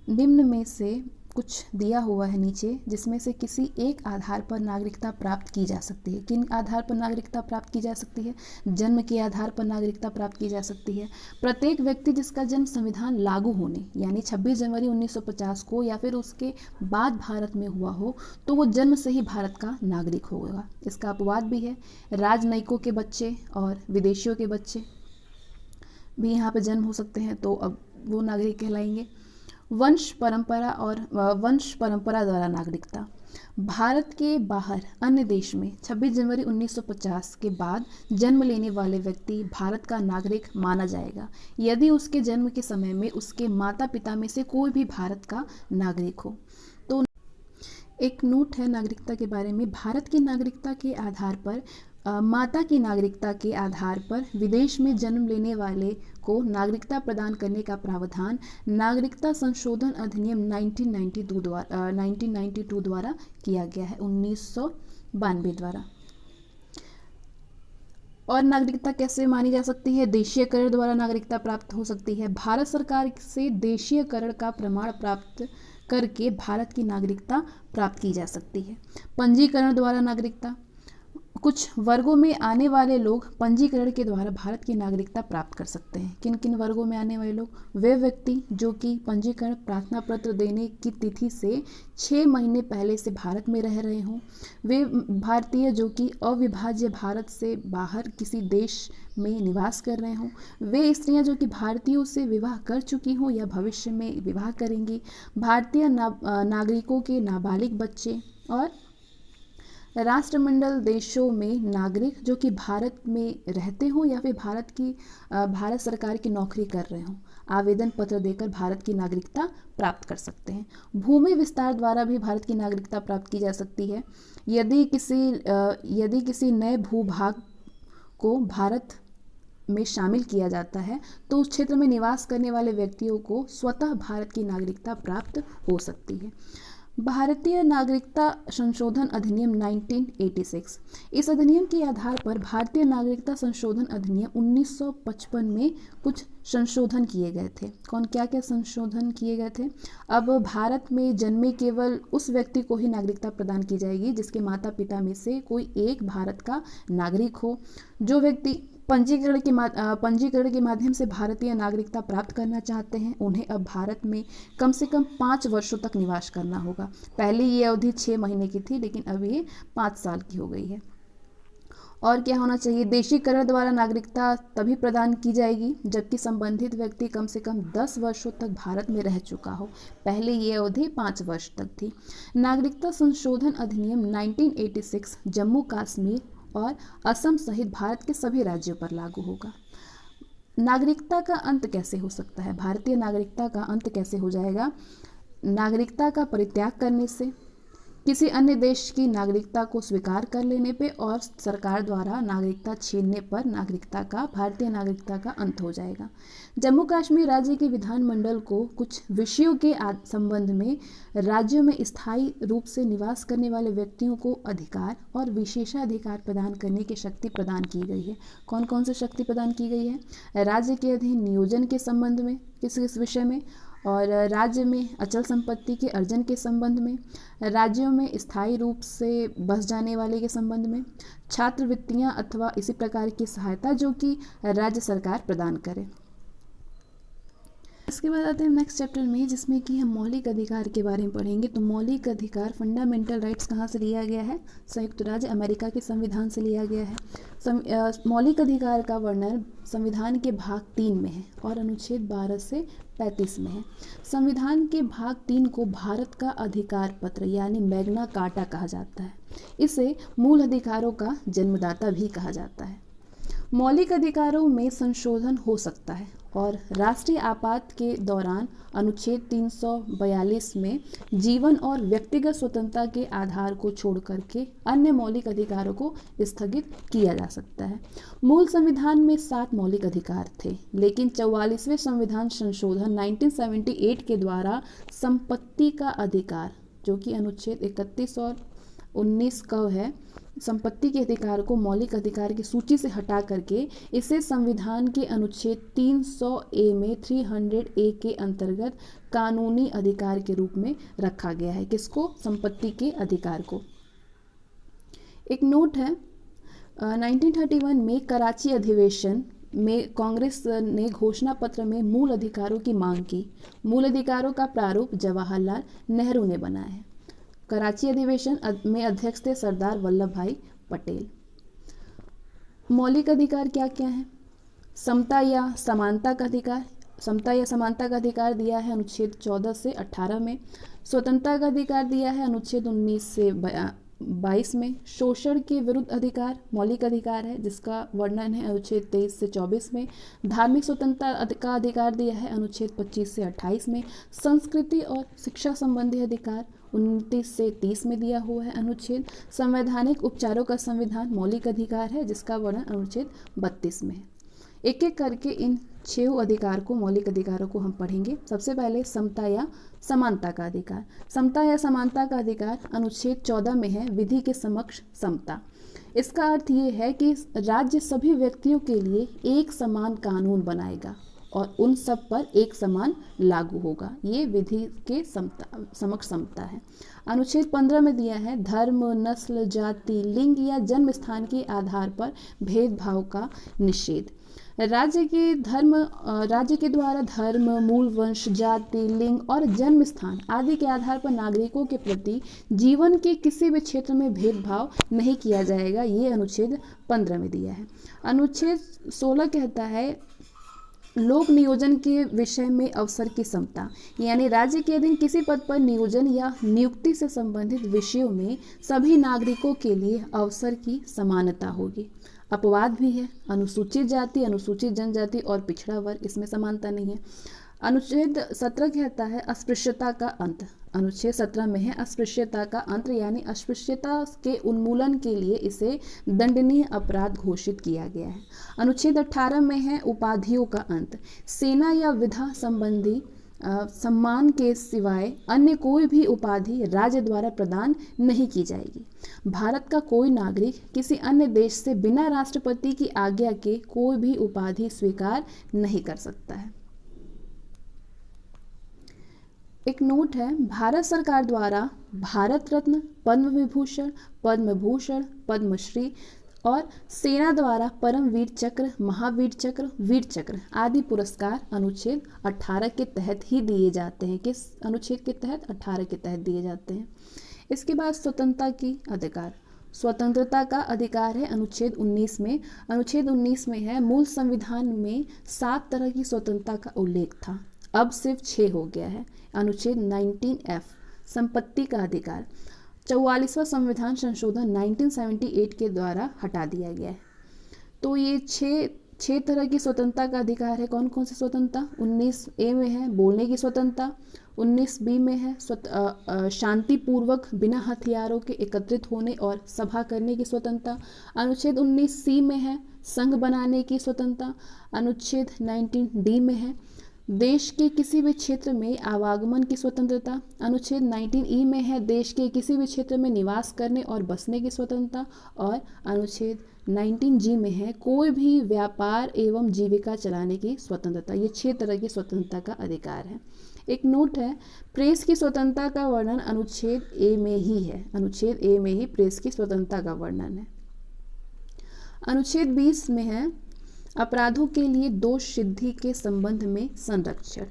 निम्न में से कुछ दिया हुआ है नीचे, जिसमें से किसी एक आधार पर नागरिकता प्राप्त की जा सकती है। किन आधार पर नागरिकता प्राप्त की जा सकती है? जन्म के आधार पर नागरिकता प्राप्त की जा सकती है। प्रत्येक व्यक्ति जिसका जन्म संविधान लागू होने यानी 26 जनवरी 1950 को या फिर उसके बाद भारत में हुआ हो, तो वो जन्म से ही भारत का नागरिक होगा। इसका अपवाद भी है। राजनयिकों के बच्चे और विदेशियों के बच्चे भी यहाँ पे जन्म हो सकते हैं, तो अब वो नागरिक कहलाएंगे। वंश परंपरा द्वारा नागरिकता। भारत के बाहर अन्य देश में 26 जनवरी 1950 के बाद जन्म लेने वाले व्यक्ति भारत का नागरिक माना जाएगा यदि उसके जन्म के समय में उसके माता पिता में से कोई भी भारत का नागरिक हो। तो एक नोट है नागरिकता के बारे में। भारत की नागरिकता के आधार पर माता की नागरिकता के आधार पर विदेश में जन्म लेने वाले को नागरिकता प्रदान करने का प्रावधान नागरिकता संशोधन अधिनियम 1992 द्वारा किया गया है, 1992 द्वारा। और नागरिकता कैसे मानी जा सकती है? देशीयकरण द्वारा नागरिकता प्राप्त हो सकती है। भारत सरकार से देशीयकरण का प्रमाण प्राप्त करके भारत की नागरिकता प्राप्त की जा सकती है। पंजीकरण द्वारा नागरिकता। कुछ वर्गों में आने वाले लोग पंजीकरण के द्वारा भारत की नागरिकता प्राप्त कर सकते हैं। किन किन वर्गों में आने वाले लोग? वे व्यक्ति जो कि पंजीकरण प्रार्थना पत्र देने की तिथि से 6 महीने पहले से भारत में रह रहे हों। वे भारतीय जो कि अविभाज्य भारत से बाहर किसी देश में निवास कर रहे हों। वे स्त्रियां जो कि भारतीयों से विवाह कर चुकी हों या भविष्य में विवाह करेंगी। भारतीय नागरिकों के नाबालिग बच्चे। और राष्ट्रमंडल देशों में नागरिक जो कि भारत में रहते हों या फिर भारत सरकार की नौकरी कर रहे हों, आवेदन पत्र देकर भारत की नागरिकता प्राप्त कर सकते हैं। भूमि विस्तार द्वारा भी भारत की नागरिकता प्राप्त की जा सकती है। यदि किसी नए भूभाग को भारत में शामिल किया जाता है तो उस क्षेत्र में निवास करने वाले व्यक्तियों को स्वतः भारत की नागरिकता प्राप्त हो सकती है। भारतीय नागरिकता संशोधन अधिनियम 1986। इस अधिनियम के आधार पर भारतीय नागरिकता संशोधन अधिनियम 1955 में कुछ संशोधन किए गए थे। क्या क्या संशोधन किए गए थे? अब भारत में जन्मे केवल उस व्यक्ति को ही नागरिकता प्रदान की जाएगी जिसके माता पिता में से कोई एक भारत का नागरिक हो। जो व्यक्ति पंजीकरण के माध्यम से भारतीय नागरिकता प्राप्त करना चाहते हैं, उन्हें अब भारत में कम से कम 5 वर्षों तक निवास करना होगा। पहले ये अवधि 6 महीने की थी, लेकिन अब ये 5 साल की हो गई है। और क्या होना चाहिए? देशीकरण द्वारा नागरिकता तभी प्रदान की जाएगी जबकि संबंधित व्यक्ति कम से कम 10 वर्षों तक भारत में रह चुका हो। पहले ये अवधि 5 वर्ष तक थी। नागरिकता संशोधन अधिनियम 1986 जम्मू कश्मीर और असम सहित भारत के सभी राज्यों पर लागू होगा। नागरिकता का अंत कैसे हो सकता है? भारतीय नागरिकता का अंत कैसे हो जाएगा? नागरिकता का परित्याग करने से, किसी अन्य देश की नागरिकता को स्वीकार कर लेने पे और सरकार द्वारा नागरिकता छीनने पर भारतीय नागरिकता का अंत हो जाएगा। जम्मू कश्मीर राज्य के विधानमंडल को कुछ विषयों के संबंध में राज्यों में स्थायी रूप से निवास करने वाले व्यक्तियों को अधिकार और विशेषाधिकार प्रदान करने की शक्ति प्रदान की गई है। कौन कौन सी शक्ति प्रदान की गई है? राज्य के अधीन नियोजन के संबंध में, किस विषय में? और राज्य में अचल संपत्ति के अर्जन के संबंध में, राज्यों में स्थायी रूप से बस जाने वाले के संबंध में, छात्रवृत्तियां अथवा इसी प्रकार की सहायता जो कि राज्य सरकार प्रदान करे। इसके बाद आते हैं नेक्स्ट चैप्टर में, जिसमें कि हम मौलिक अधिकार के बारे में पढ़ेंगे। तो मौलिक अधिकार फंडामेंटल राइट्स कहाँ से लिया गया है? संयुक्त राज्य अमेरिका के संविधान से लिया गया है। मौलिक अधिकार का वर्णन संविधान के भाग 3 में है और अनुच्छेद 12 से 35 में है। संविधान के भाग 3 को भारत का अधिकार पत्र यानी मैग्ना कार्टा कहा जाता है। इसे मूल अधिकारों का जन्मदाता भी कहा जाता है। मौलिक अधिकारों में संशोधन हो सकता है और राष्ट्रीय आपात के दौरान अनुच्छेद 342 में जीवन और व्यक्तिगत स्वतंत्रता के आधार को छोड़ करके अन्य मौलिक अधिकारों को स्थगित किया जा सकता है। मूल संविधान में 7 मौलिक अधिकार थे, लेकिन 44वें संविधान संशोधन 1978 के द्वारा संपत्ति का अधिकार, जो कि अनुच्छेद 31 और 19 का है, संपत्ति के अधिकार को मौलिक अधिकार की सूची से हटा करके इसे संविधान के अनुच्छेद 300 ए में 300 ए के अंतर्गत कानूनी अधिकार के रूप में रखा गया है। किसको? संपत्ति के अधिकार को। एक नोट है, 1931 में कराची अधिवेशन में कांग्रेस ने घोषणा पत्र में मूल अधिकारों की मांग की। मूल अधिकारों का प्रारूप जवाहरलाल नेहरू ने बनाया है। कराची अधिवेशन में अध्यक्ष थे सरदार वल्लभ भाई पटेल। मौलिक अधिकार क्या क्या है? समता या समानता का अधिकार, समता या समानता का अधिकार दिया है अनुच्छेद 14 से 18 में। स्वतंत्रता का अधिकार दिया है अनुच्छेद 19 से 22 में। शोषण के विरुद्ध अधिकार मौलिक अधिकार है, जिसका वर्णन है अनुच्छेद 23 से 24 में। धार्मिक स्वतंत्रता का अधिकार दिया है अनुच्छेद 25 से 28 में। संस्कृति और शिक्षा संबंधी अधिकार 29 से 30 में दिया हुआ है अनुच्छेद। संवैधानिक उपचारों का संविधान मौलिक अधिकार है, जिसका वर्णन अनुच्छेद 32 में है। एक एक करके इन 6 अधिकार को, मौलिक अधिकारों को हम पढ़ेंगे। सबसे पहले समता या समानता का अधिकार। समता या समानता का अधिकार अनुच्छेद 14 में है, विधि के समक्ष समता। इसका अर्थ ये है कि राज्य सभी व्यक्तियों के लिए एक समान कानून बनाएगा और उन सब पर एक समान लागू होगा। ये विधि के समक्ष समता है। अनुच्छेद 15 में दिया है धर्म, नस्ल, जाति, लिंग या जन्म स्थान के आधार पर भेदभाव का निषेध। राज्य के द्वारा धर्म, मूल वंश, जाति, लिंग और जन्म स्थान आदि के आधार पर नागरिकों के प्रति जीवन के किसी भी क्षेत्र में भेदभाव नहीं किया जाएगा। ये अनुच्छेद 15 में दिया है। अनुच्छेद 16 कहता है लोक नियोजन के विषय में अवसर की समता, यानी राज्य के अधीन किसी पद पर नियोजन या नियुक्ति से संबंधित विषयों में सभी नागरिकों के लिए अवसर की समानता होगी। अपवाद भी है, अनुसूचित जाति, अनुसूचित जनजाति और पिछड़ा वर्ग, इसमें समानता नहीं है। अनुच्छेद 17 कहता है अस्पृश्यता का अंत। अनुच्छेद 17 में है अस्पृश्यता का अंत, यानी अस्पृश्यता के उन्मूलन के लिए इसे दंडनीय अपराध घोषित किया गया है। अनुच्छेद 18 में है उपाधियों का अंत। सेना या विधा संबंधी सम्मान के सिवाय अन्य कोई भी उपाधि राज्य द्वारा प्रदान नहीं की जाएगी। भारत का कोई नागरिक किसी अन्य देश से बिना राष्ट्रपति की आज्ञा के कोई भी उपाधि स्वीकार नहीं कर सकता है। एक नोट है, भारत सरकार द्वारा भारत रत्न, पद्म विभूषण, पद्म भूषण, पद्मश्री और सेना द्वारा परमवीर चक्र, महावीर चक्र, वीर चक्र आदि पुरस्कार अनुच्छेद 18 के तहत ही दिए जाते हैं। किस अनुच्छेद के तहत? 18 के तहत दिए जाते हैं। इसके बाद स्वतंत्रता की अधिकार। स्वतंत्रता का अधिकार है अनुच्छेद 19 में। अनुच्छेद 19 में है मूल संविधान में 7 तरह की स्वतंत्रता का उल्लेख था, अब सिर्फ 6 हो गया है। अनुच्छेद 19F संपत्ति का अधिकार 44वां संविधान संशोधन 1978 के द्वारा हटा दिया गया है। तो ये 6 तरह की स्वतंत्रता का अधिकार है। कौन कौन सी स्वतंत्रता? 19A में है बोलने की स्वतंत्रता, 19B में है शांतिपूर्वक बिना हथियारों के एकत्रित होने और सभा करने की स्वतंत्रता। अनुच्छेद 19C में है संघ बनाने की स्वतंत्रता। अनुच्छेद 19D में है देश के किसी भी क्षेत्र में आवागमन की स्वतंत्रता। अनुच्छेद 19E में है देश के किसी भी क्षेत्र में निवास करने और बसने की स्वतंत्रता। और अनुच्छेद 19G में है कोई भी व्यापार एवं जीविका चलाने की स्वतंत्रता। ये 6 तरह की स्वतंत्रता का अधिकार है। एक नोट है, प्रेस की स्वतंत्रता का वर्णन अनुच्छेद A में ही है। अनुच्छेद A में ही प्रेस की स्वतंत्रता का वर्णन है। अनुच्छेद 20 में है अपराधों के लिए दोष सिद्धि के संबंध में संरक्षण।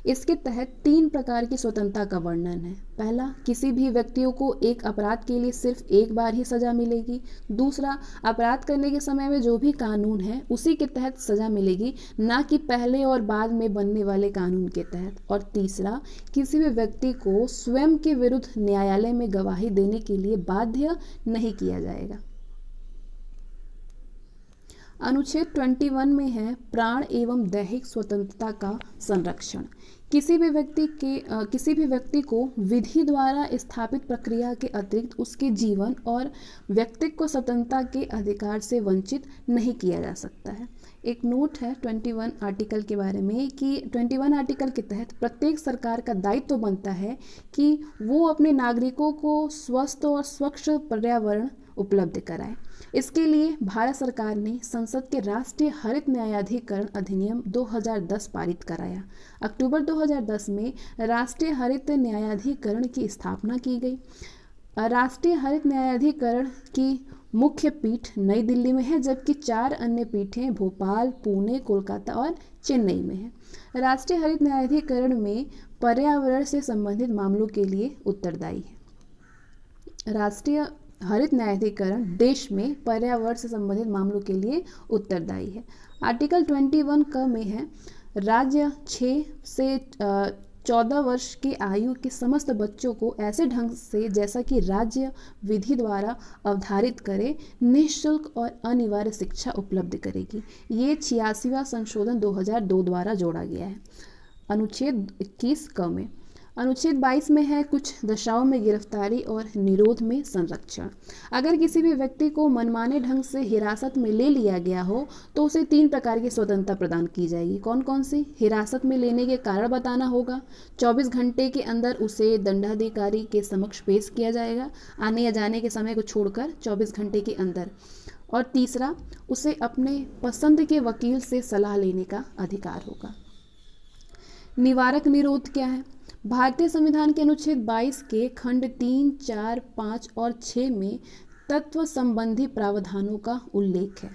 इसके तहत 3 प्रकार की स्वतंत्रता का वर्णन है। पहला, किसी भी व्यक्तियों को एक अपराध के लिए सिर्फ एक बार ही सजा मिलेगी। दूसरा, अपराध करने के समय में जो भी कानून है उसी के तहत सजा मिलेगी, ना कि पहले और बाद में बनने वाले कानून के तहत। और तीसरा, किसी भी व्यक्ति को स्वयं के विरुद्ध न्यायालय में गवाही देने के लिए बाध्य नहीं किया जाएगा। अनुच्छेद 21 में है प्राण एवं दैहिक स्वतंत्रता का संरक्षण। किसी भी व्यक्ति को विधि द्वारा स्थापित प्रक्रिया के अतिरिक्त उसके जीवन और व्यक्तित्व स्वतंत्रता के अधिकार से वंचित नहीं किया जा सकता है। एक नोट है 21 आर्टिकल के बारे में कि 21 आर्टिकल के तहत प्रत्येक सरकार का दायित्व बनता है कि वो अपने नागरिकों को स्वस्थ और स्वच्छ पर्यावरण उपलब्ध कराए। इसके लिए भारत सरकार ने संसद के राष्ट्रीय हरित न्यायाधिकरण अधिनियम 2010 पारित कराया। अक्टूबर 2010 में राष्ट्रीय हरित न्यायाधिकरण की स्थापना की गई। राष्ट्रीय हरित न्यायाधिकरण की मुख्य पीठ नई दिल्ली में है, जबकि 4 अन्य पीठें भोपाल, पुणे, कोलकाता और चेन्नई में है। राष्ट्रीय हरित न्यायाधिकरण में पर्यावरण से संबंधित मामलों के लिए उत्तरदायी है। राष्ट्रीय हरित न्यायाधिकरण देश में पर्यावरण से संबंधित मामलों के लिए उत्तरदायी है। आर्टिकल 21 क में है राज्य 6 से 14 वर्ष की आयु के समस्त बच्चों को ऐसे ढंग से जैसा कि राज्य विधि द्वारा अवधारित करे निःशुल्क और अनिवार्य शिक्षा उपलब्ध करेगी। ये 86वां संशोधन 2002 द्वारा जोड़ा गया है। अनुच्छेद 21 क में अनुच्छेद 22 में है कुछ दशाओं में गिरफ्तारी और निरोध में संरक्षण। अगर किसी भी व्यक्ति को मनमाने ढंग से हिरासत में ले लिया गया हो तो उसे 3 प्रकार की स्वतंत्रता प्रदान की जाएगी। कौन कौन सी? हिरासत में लेने के कारण बताना होगा, 24 घंटे के अंदर उसे दंडाधिकारी के समक्ष पेश किया जाएगा, आने या जाने के समय को छोड़कर 24 घंटे के अंदर। और तीसरा, उसे अपने पसंद के वकील से सलाह लेने का अधिकार होगा। निवारक निरोध क्या है? भारतीय संविधान के अनुच्छेद 22 के खंड 3, 4, 5 और 6 में तत्व संबंधी प्रावधानों का उल्लेख है।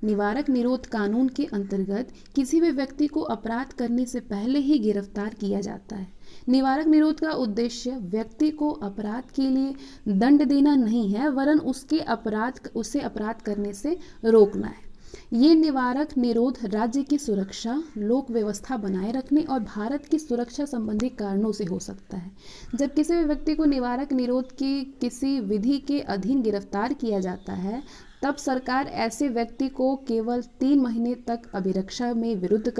निवारक निरोध कानून के अंतर्गत किसी भी व्यक्ति को अपराध करने से पहले ही गिरफ्तार किया जाता है। निवारक निरोध का उद्देश्य व्यक्ति को अपराध के लिए दंड देना नहीं है, वरन उसे अपराध करने से रोकना है। ये निवारक निरोध राज्य की सुरक्षा, लोक व्यवस्था बनाए रखने और भारत की सुरक्षा संबंधी कारणों से हो सकता है। जब किसी भी व्यक्ति को निवारक निरोध की किसी विधि के अधीन गिरफ्तार किया जाता है, तब सरकार ऐसे व्यक्ति को केवल 3 महीने तक अभिरक्षा में निरुद्ध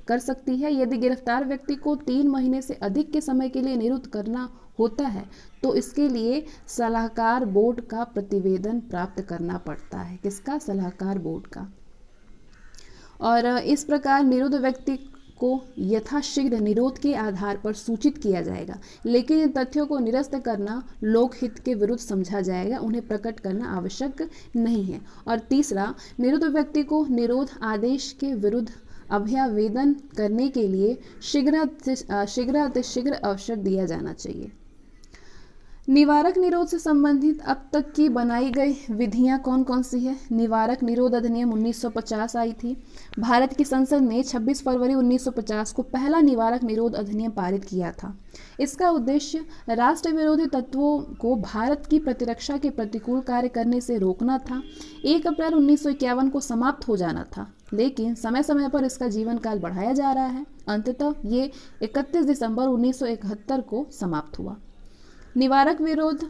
कर सकती है। यदि गिरफ्तार व्यक्ति को 3 महीने से अधिक के समय के लिए निरुद्ध करना होता है तो इसके लिए सलाहकार बोर्ड का प्रतिवेदन प्राप्त करना पड़ता है। किसका? सलाहकार बोर्ड का। और इस प्रकार निरुद्ध व्यक्ति को यथाशीघ्र निरोध के आधार पर सूचित किया जाएगा, लेकिन इन तथ्यों को निरस्त करना लोकहित के विरुद्ध समझा जाएगा, उन्हें प्रकट करना आवश्यक नहीं है। और तीसरा, निरुद्ध व्यक्ति को निरोध आदेश के विरुद्ध अभ्यावेदन करने के लिए शीघ्र अवसर दिया जाना चाहिए। निवारक निरोध से संबंधित अब तक की बनाई गई विधियां कौन कौन सी है? निवारक निरोध अधिनियम 1950 आई थी। भारत की संसद ने 26 फरवरी 1950 को पहला निवारक निरोध अधिनियम पारित किया था। इसका उद्देश्य राष्ट्र विरोधी तत्वों को भारत की प्रतिरक्षा के प्रतिकूल कार्य करने से रोकना था। 1 अप्रैल 1951 को समाप्त हो जाना था, लेकिन समय समय पर इसका जीवन काल बढ़ाया जा रहा है। अंततः ये 31 दिसंबर 1971 को समाप्त हुआ। निवारक विरोध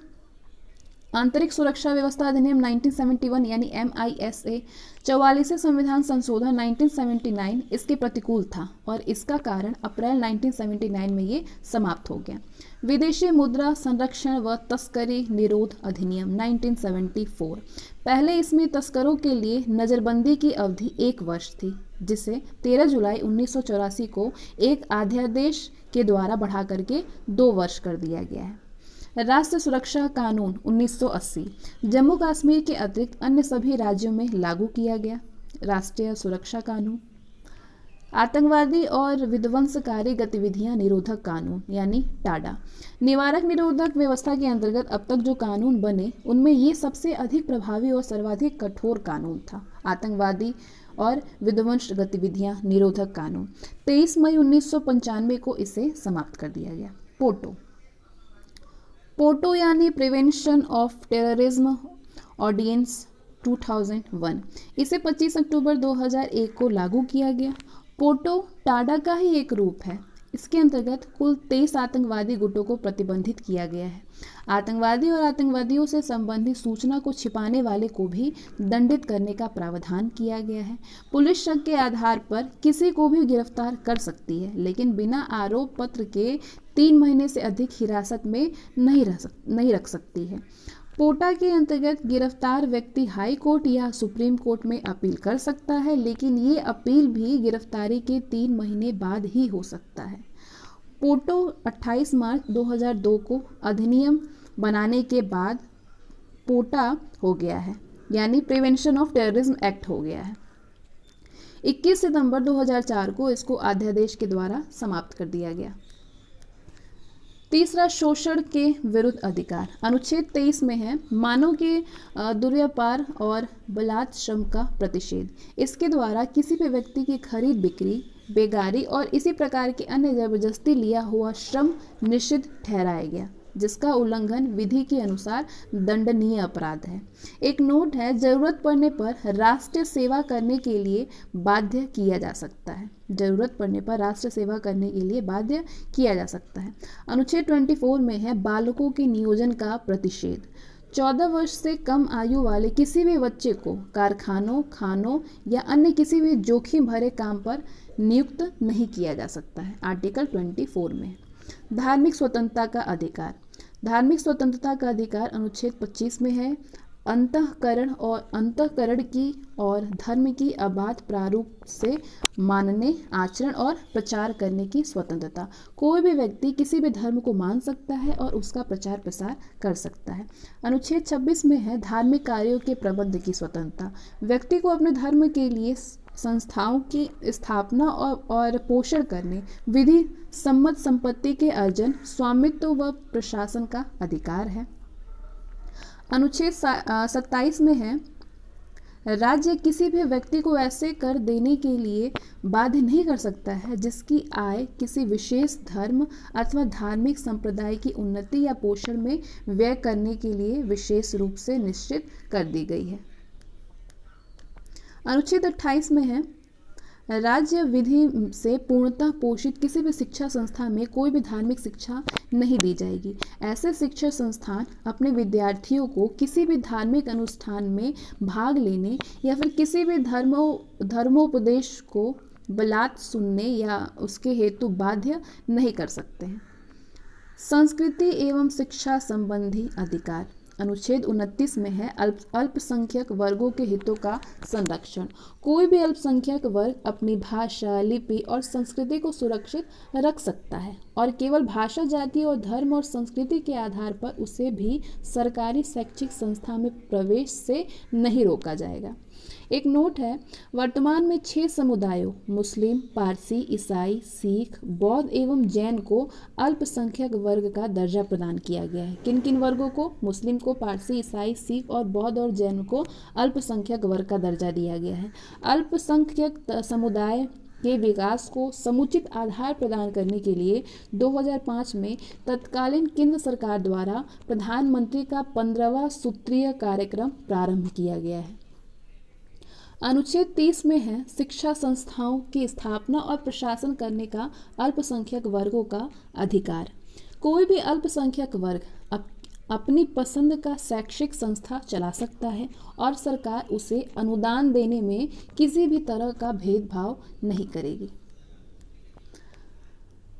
आंतरिक सुरक्षा व्यवस्था अधिनियम 1971 यानी MISA 44वें संविधान संशोधन 1979 इसके प्रतिकूल था और इसका कारण अप्रैल 1979 में ये समाप्त हो गया। विदेशी मुद्रा संरक्षण व तस्करी निरोध अधिनियम 1974 पहले इसमें तस्करों के लिए नजरबंदी की अवधि 1 वर्ष थी, जिसे 13 जुलाई 1984 को एक अध्यादेश के द्वारा बढ़ा करके 2 वर्ष कर दिया गया है। राष्ट्रीय सुरक्षा कानून 1980 जम्मू कश्मीर के अतिरिक्त अन्य सभी राज्यों में लागू किया गया। राष्ट्रीय सुरक्षा कानून। आतंकवादी और विध्वंसकारी गतिविधियां निरोधक कानून यानी टाडा। निवारक निरोधक व्यवस्था के अंतर्गत अब तक जो कानून बने उनमें ये सबसे अधिक प्रभावी और सर्वाधिक कठोर कानून था। आतंकवादी और विध्वंस गतिविधियां निरोधक कानून 23 मई 1995 को इसे समाप्त कर दिया गया। पोटो यानी प्रिवेंशन ऑफ टेररिज्म ऑर्डिनेंस 2001 इसे 25 अक्टूबर 2001 को लागू किया गया। पोटो टाडा का ही एक रूप है। इसके अंतर्गत कुल 23 आतंकवादी गुटों को प्रतिबंधित किया गया है। आतंकवादी और आतंकवादियों से संबंधित सूचना को छिपाने वाले को भी दंडित करने का प्रावधान किया गया है। पुलिस शक के आधार पर किसी को भी गिरफ्तार कर सकती है, लेकिन बिना आरोप पत्र के 3 महीने से अधिक हिरासत में नहीं रख सकती है। पोटा के अंतर्गत गिरफ्तार व्यक्ति हाई कोर्ट या सुप्रीम कोर्ट में अपील कर सकता है, लेकिन ये अपील भी गिरफ्तारी के 3 महीने बाद ही हो सकता है। पोटो 28 मार्च 2002 को अधिनियम बनाने के बाद पोटा हो गया है, यानी प्रिवेंशन ऑफ टेररिज्म एक्ट हो गया है। 21 सितंबर 2004 को इसको अध्यादेश के द्वारा समाप्त कर दिया गया। तीसरा, शोषण के विरुद्ध अधिकार। अनुच्छेद 23 में है मानव के दुर्व्यापार और बलात् श्रम का प्रतिषेध। इसके द्वारा किसी भी व्यक्ति की खरीद बिक्री, बेगारी और इसी प्रकार के अन्य जबरदस्ती लिया हुआ श्रम निषिद्ध ठहराया गया, जिसका उल्लंघन विधि के अनुसार दंडनीय अपराध है। एक नोट है, जरूरत पड़ने पर राष्ट्र सेवा करने के लिए बाध्य किया जा सकता है। जरूरत पड़ने पर राष्ट्र सेवा करने के लिए बाध्य किया जा सकता है। अनुच्छेद 24 में है बालकों के नियोजन का प्रतिषेध। 14 वर्ष से कम आयु वाले किसी भी बच्चे को कारखानों, खानों या अन्य किसी भी जोखिम भरे काम पर नियुक्त नहीं किया जा सकता है, आर्टिकल 24 में। धार्मिक स्वतंत्रता का अधिकार। धार्मिक स्वतंत्रता का अधिकार अनुच्छेद 25 में है अंतःकरण की और धर्म की अबाध प्रारूप से मानने, आचरण और प्रचार करने की स्वतंत्रता। कोई भी व्यक्ति किसी भी धर्म को मान सकता है और उसका प्रचार प्रसार कर सकता है। अनुच्छेद 26 में है धार्मिक कार्यों के प्रबंध की स्वतंत्रता। व्यक्ति को अपने धर्म के लिए संस्थाओं की स्थापना और पोषण करने, विधि सम्मत संपत्ति के अर्जन, स्वामित्व व प्रशासन का अधिकार है। अनुच्छेद 27 में है राज्य किसी भी व्यक्ति को ऐसे कर देने के लिए बाध्य नहीं कर सकता है जिसकी आय किसी विशेष धर्म अथवा धार्मिक संप्रदाय की उन्नति या पोषण में व्यय करने के लिए विशेष रूप से निश्चित कर दी गई है। अनुच्छेद 28 में है राज्य विधि से पूर्णतः पोषित किसी भी शिक्षा संस्थान में कोई भी धार्मिक शिक्षा नहीं दी जाएगी। ऐसे शिक्षा संस्थान अपने विद्यार्थियों को किसी भी धार्मिक अनुष्ठान में भाग लेने या फिर किसी भी धर्मोपदेश को बलात् सुनने या उसके हेतु बाध्य नहीं कर सकते हैं। संस्कृति एवं शिक्षा संबंधी अधिकार। अनुच्छेद 29 में है अल्पसंख्यक वर्गों के हितों का संरक्षण। कोई भी अल्पसंख्यक वर्ग अपनी भाषा, लिपि और संस्कृति को सुरक्षित रख सकता है और केवल भाषा, जाति और धर्म और संस्कृति के आधार पर उसे भी सरकारी शैक्षिक संस्था में प्रवेश से नहीं रोका जाएगा। एक नोट है, वर्तमान में 6 समुदायों मुस्लिम, पारसी, ईसाई, सिख, बौद्ध एवं जैन को अल्पसंख्यक वर्ग का दर्जा प्रदान किया गया है। किन किन वर्गों को? मुस्लिम को, पारसी, ईसाई, सिख और बौद्ध और जैन को अल्पसंख्यक वर्ग का दर्जा दिया गया है। अल्पसंख्यक समुदाय के विकास को समुचित आधार प्रदान करने के लिए 2005 में तत्कालीन केंद्र सरकार द्वारा प्रधानमंत्री का 15वां सूत्रीय कार्यक्रम प्रारंभ किया गया है। अनुच्छेद 30 में है शिक्षा संस्थाओं की स्थापना और प्रशासन करने का अल्पसंख्यक वर्गों का अधिकार। कोई भी अल्पसंख्यक वर्ग अपनी पसंद का शैक्षिक संस्था चला सकता है और सरकार उसे अनुदान देने में किसी भी तरह का भेदभाव नहीं करेगी।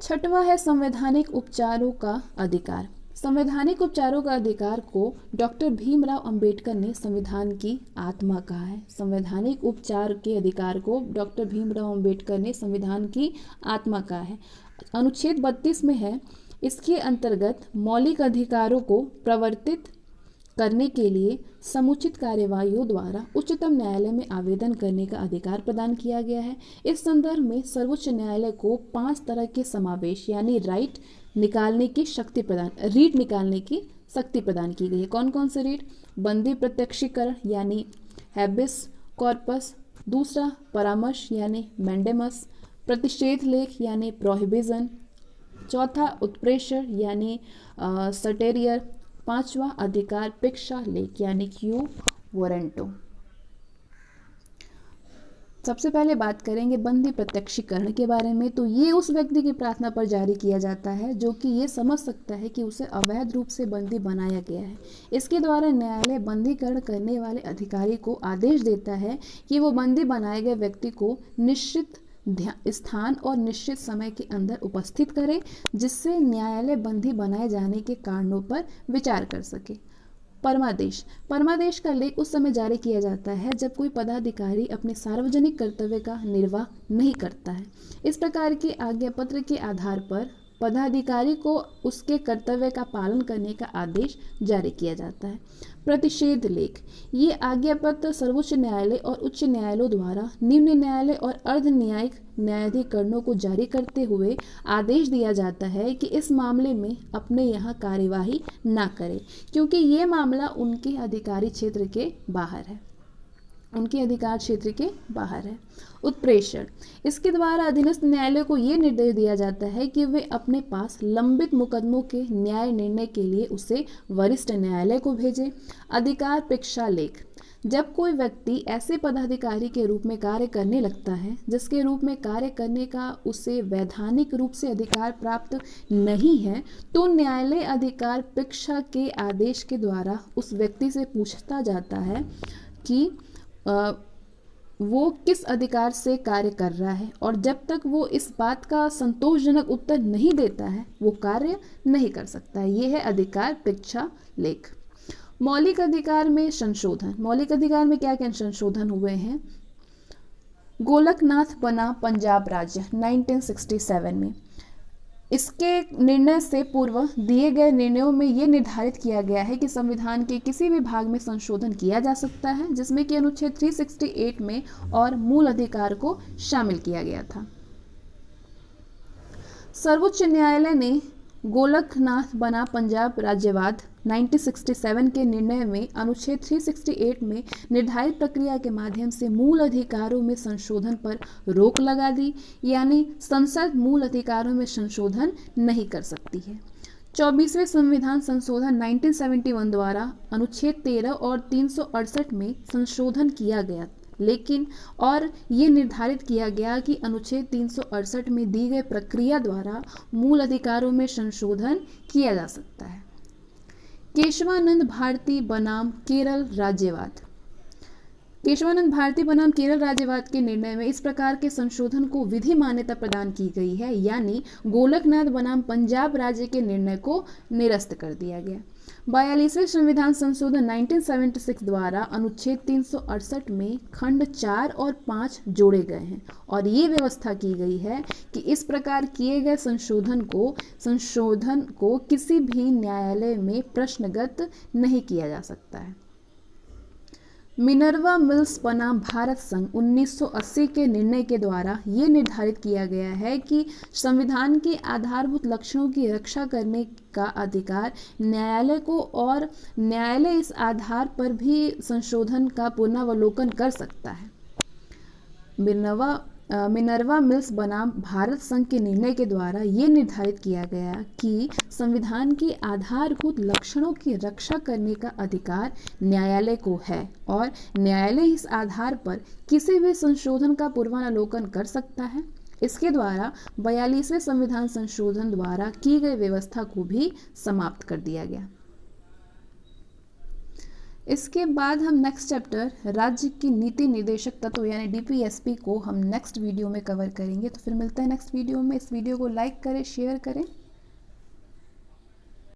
छठवां है संवैधानिक उपचारों का अधिकार। संवैधानिक उपचारों का अधिकार को डॉक्टर भीमराव अंबेडकर ने संविधान की आत्मा कहा है। संवैधानिक उपचार के अधिकार को डॉक्टर भीमराव अंबेडकर ने संविधान की आत्मा कहा है। अनुच्छेद 32 में है इसके अंतर्गत मौलिक अधिकारों को प्रवर्तित करने के लिए समुचित कार्यवाहियों द्वारा उच्चतम न्यायालय में आवेदन करने का अधिकार प्रदान किया गया है। इस संदर्भ में सर्वोच्च न्यायालय को 5 तरह के समावेश यानी रीट निकालने की शक्ति प्रदान की गई है। कौन कौन से रीट? बंदी प्रत्यक्षीकरण यानी हैबिस कॉर्पस, दूसरा परामर्श यानी मैंडेमस, प्रतिषेध लेख यानी प्रोहिबिजन, चौथा उत्प्रेषण यानी सटेरियर, 5वां अधिकार पेक्षा लेख यानी क्यू वारंटो। सबसे पहले बात करेंगे बंदी प्रत्यक्षीकरण के बारे में। तो ये उस व्यक्ति की प्रार्थना पर जारी किया जाता है जो कि ये समझ सकता है कि उसे अवैध रूप से बंदी बनाया गया है। इसके द्वारा न्यायालय बंदीकरण करने वाले अधिकारी को आदेश देता है कि वो बंदी बनाए गए व्यक्ति को निश्चित स्थान और निश्चित समय के अंदर उपस्थित करे, जिससे न्यायालय बंदी बनाए जाने के कारणों पर विचार कर सके। परमादेश। परमादेश का लेख उस समय जारी किया जाता है जब कोई पदाधिकारी अपने सार्वजनिक कर्तव्य का निर्वाह नहीं करता है। इस प्रकार के आज्ञा पत्र के आधार पर पदाधिकारी को उसके कर्तव्य का पालन करने का आदेश जारी किया जाता है। प्रतिषेध लेख। ये आज्ञा पत्र सर्वोच्च न्यायालय और उच्च न्यायालयों द्वारा निम्न न्यायालय और अर्ध न्यायिक न्यायाधिकरणों को जारी करते हुए आदेश दिया जाता है कि इस मामले में अपने यहाँ कार्यवाही ना करें, क्योंकि ये मामला उनके अधिकारी क्षेत्र के बाहर है, उनके अधिकार क्षेत्र के बाहर है। उत्प्रेषण। इसके द्वारा अधीनस्थ न्यायालय को ये निर्देश दिया जाता है कि वे अपने पास लंबित मुकदमों के न्याय निर्णय के लिए उसे वरिष्ठ न्यायालय को भेजें। अधिकार प्रेक्षालेख। जब कोई व्यक्ति ऐसे पदाधिकारी के रूप में कार्य करने लगता है जिसके रूप में कार्य करने का उसे वैधानिक रूप से अधिकार प्राप्त नहीं है, तो न्यायालय अधिकार प्रेक्षा के आदेश के द्वारा उस व्यक्ति से पूछता जाता है कि वो किस अधिकार से कार्य कर रहा है, और जब तक वो इस बात का संतोषजनक उत्तर नहीं देता है वो कार्य नहीं कर सकता है। ये है अधिकार प्रेक्षा लेख। मौलिक अधिकार में संशोधन। मौलिक अधिकार में क्या क्या संशोधन हुए हैं? गोलकनाथ बना पंजाब राज्य 1967 में। इसके निर्णय से पूर्व दिए गए निर्णयों में ये निर्धारित किया गया है कि संविधान के किसी भी भाग में संशोधन किया जा सकता है, जिसमें कि अनुच्छेद 368 में और मूल अधिकार को शामिल किया गया था। सर्वोच्च न्यायालय ने गोलकनाथ बना पंजाब राज्यवाद 1967 के निर्णय में अनुच्छेद 368 में निर्धारित प्रक्रिया के माध्यम से मूल अधिकारों में संशोधन पर रोक लगा दी, यानी संसद मूल अधिकारों में संशोधन नहीं कर सकती है। 24वें संविधान संशोधन 1971 द्वारा अनुच्छेद 13 और 368 में संशोधन किया गया, लेकिन और ये निर्धारित किया गया कि अनुच्छेद 368 में दी गई प्रक्रिया द्वारा मूल अधिकारों में संशोधन किया जा सकता है। केशवानंद भारती बनाम केरल राज्यवाद। केशवानंद भारती बनाम केरल राज्यवाद के निर्णय में इस प्रकार के संशोधन को विधि मान्यता प्रदान की गई है, यानी गोलकनाथ बनाम पंजाब राज्य के निर्णय को निरस्त कर दिया गया। 42वें संविधान संशोधन 1976 द्वारा अनुच्छेद 368 में खंड 4 और 5 जोड़े गए हैं और ये व्यवस्था की गई है कि इस प्रकार किए गए संशोधन को किसी भी न्यायालय में प्रश्नगत नहीं किया जा सकता है। मिनर्वा मिल्स बनाम भारत संघ 1980 के निर्णय के द्वारा ये निर्धारित किया गया है कि संविधान के आधारभूत लक्ष्यों की रक्षा करने का अधिकार न्यायालय को, और न्यायालय इस आधार पर भी संशोधन का पुनरावलोकन कर सकता है। मिनर्वा मिल्स बनाम भारत संघ के निर्णय के द्वारा ये निर्धारित किया गया कि संविधान के आधारभूत लक्षणों की रक्षा करने का अधिकार न्यायालय को है और न्यायालय इस आधार पर किसी भी संशोधन का पूर्वावलोकन कर सकता है। इसके द्वारा 42वें संविधान संशोधन द्वारा की गई व्यवस्था को भी समाप्त कर दिया गया। इसके बाद हम नेक्स्ट चैप्टर राज्य की नीति निर्देशक तत्व यानी डीपीएसपी को हम नेक्स्ट वीडियो में कवर करेंगे। तो फिर मिलते हैं नेक्स्ट वीडियो में। इस वीडियो को लाइक करें, शेयर करें।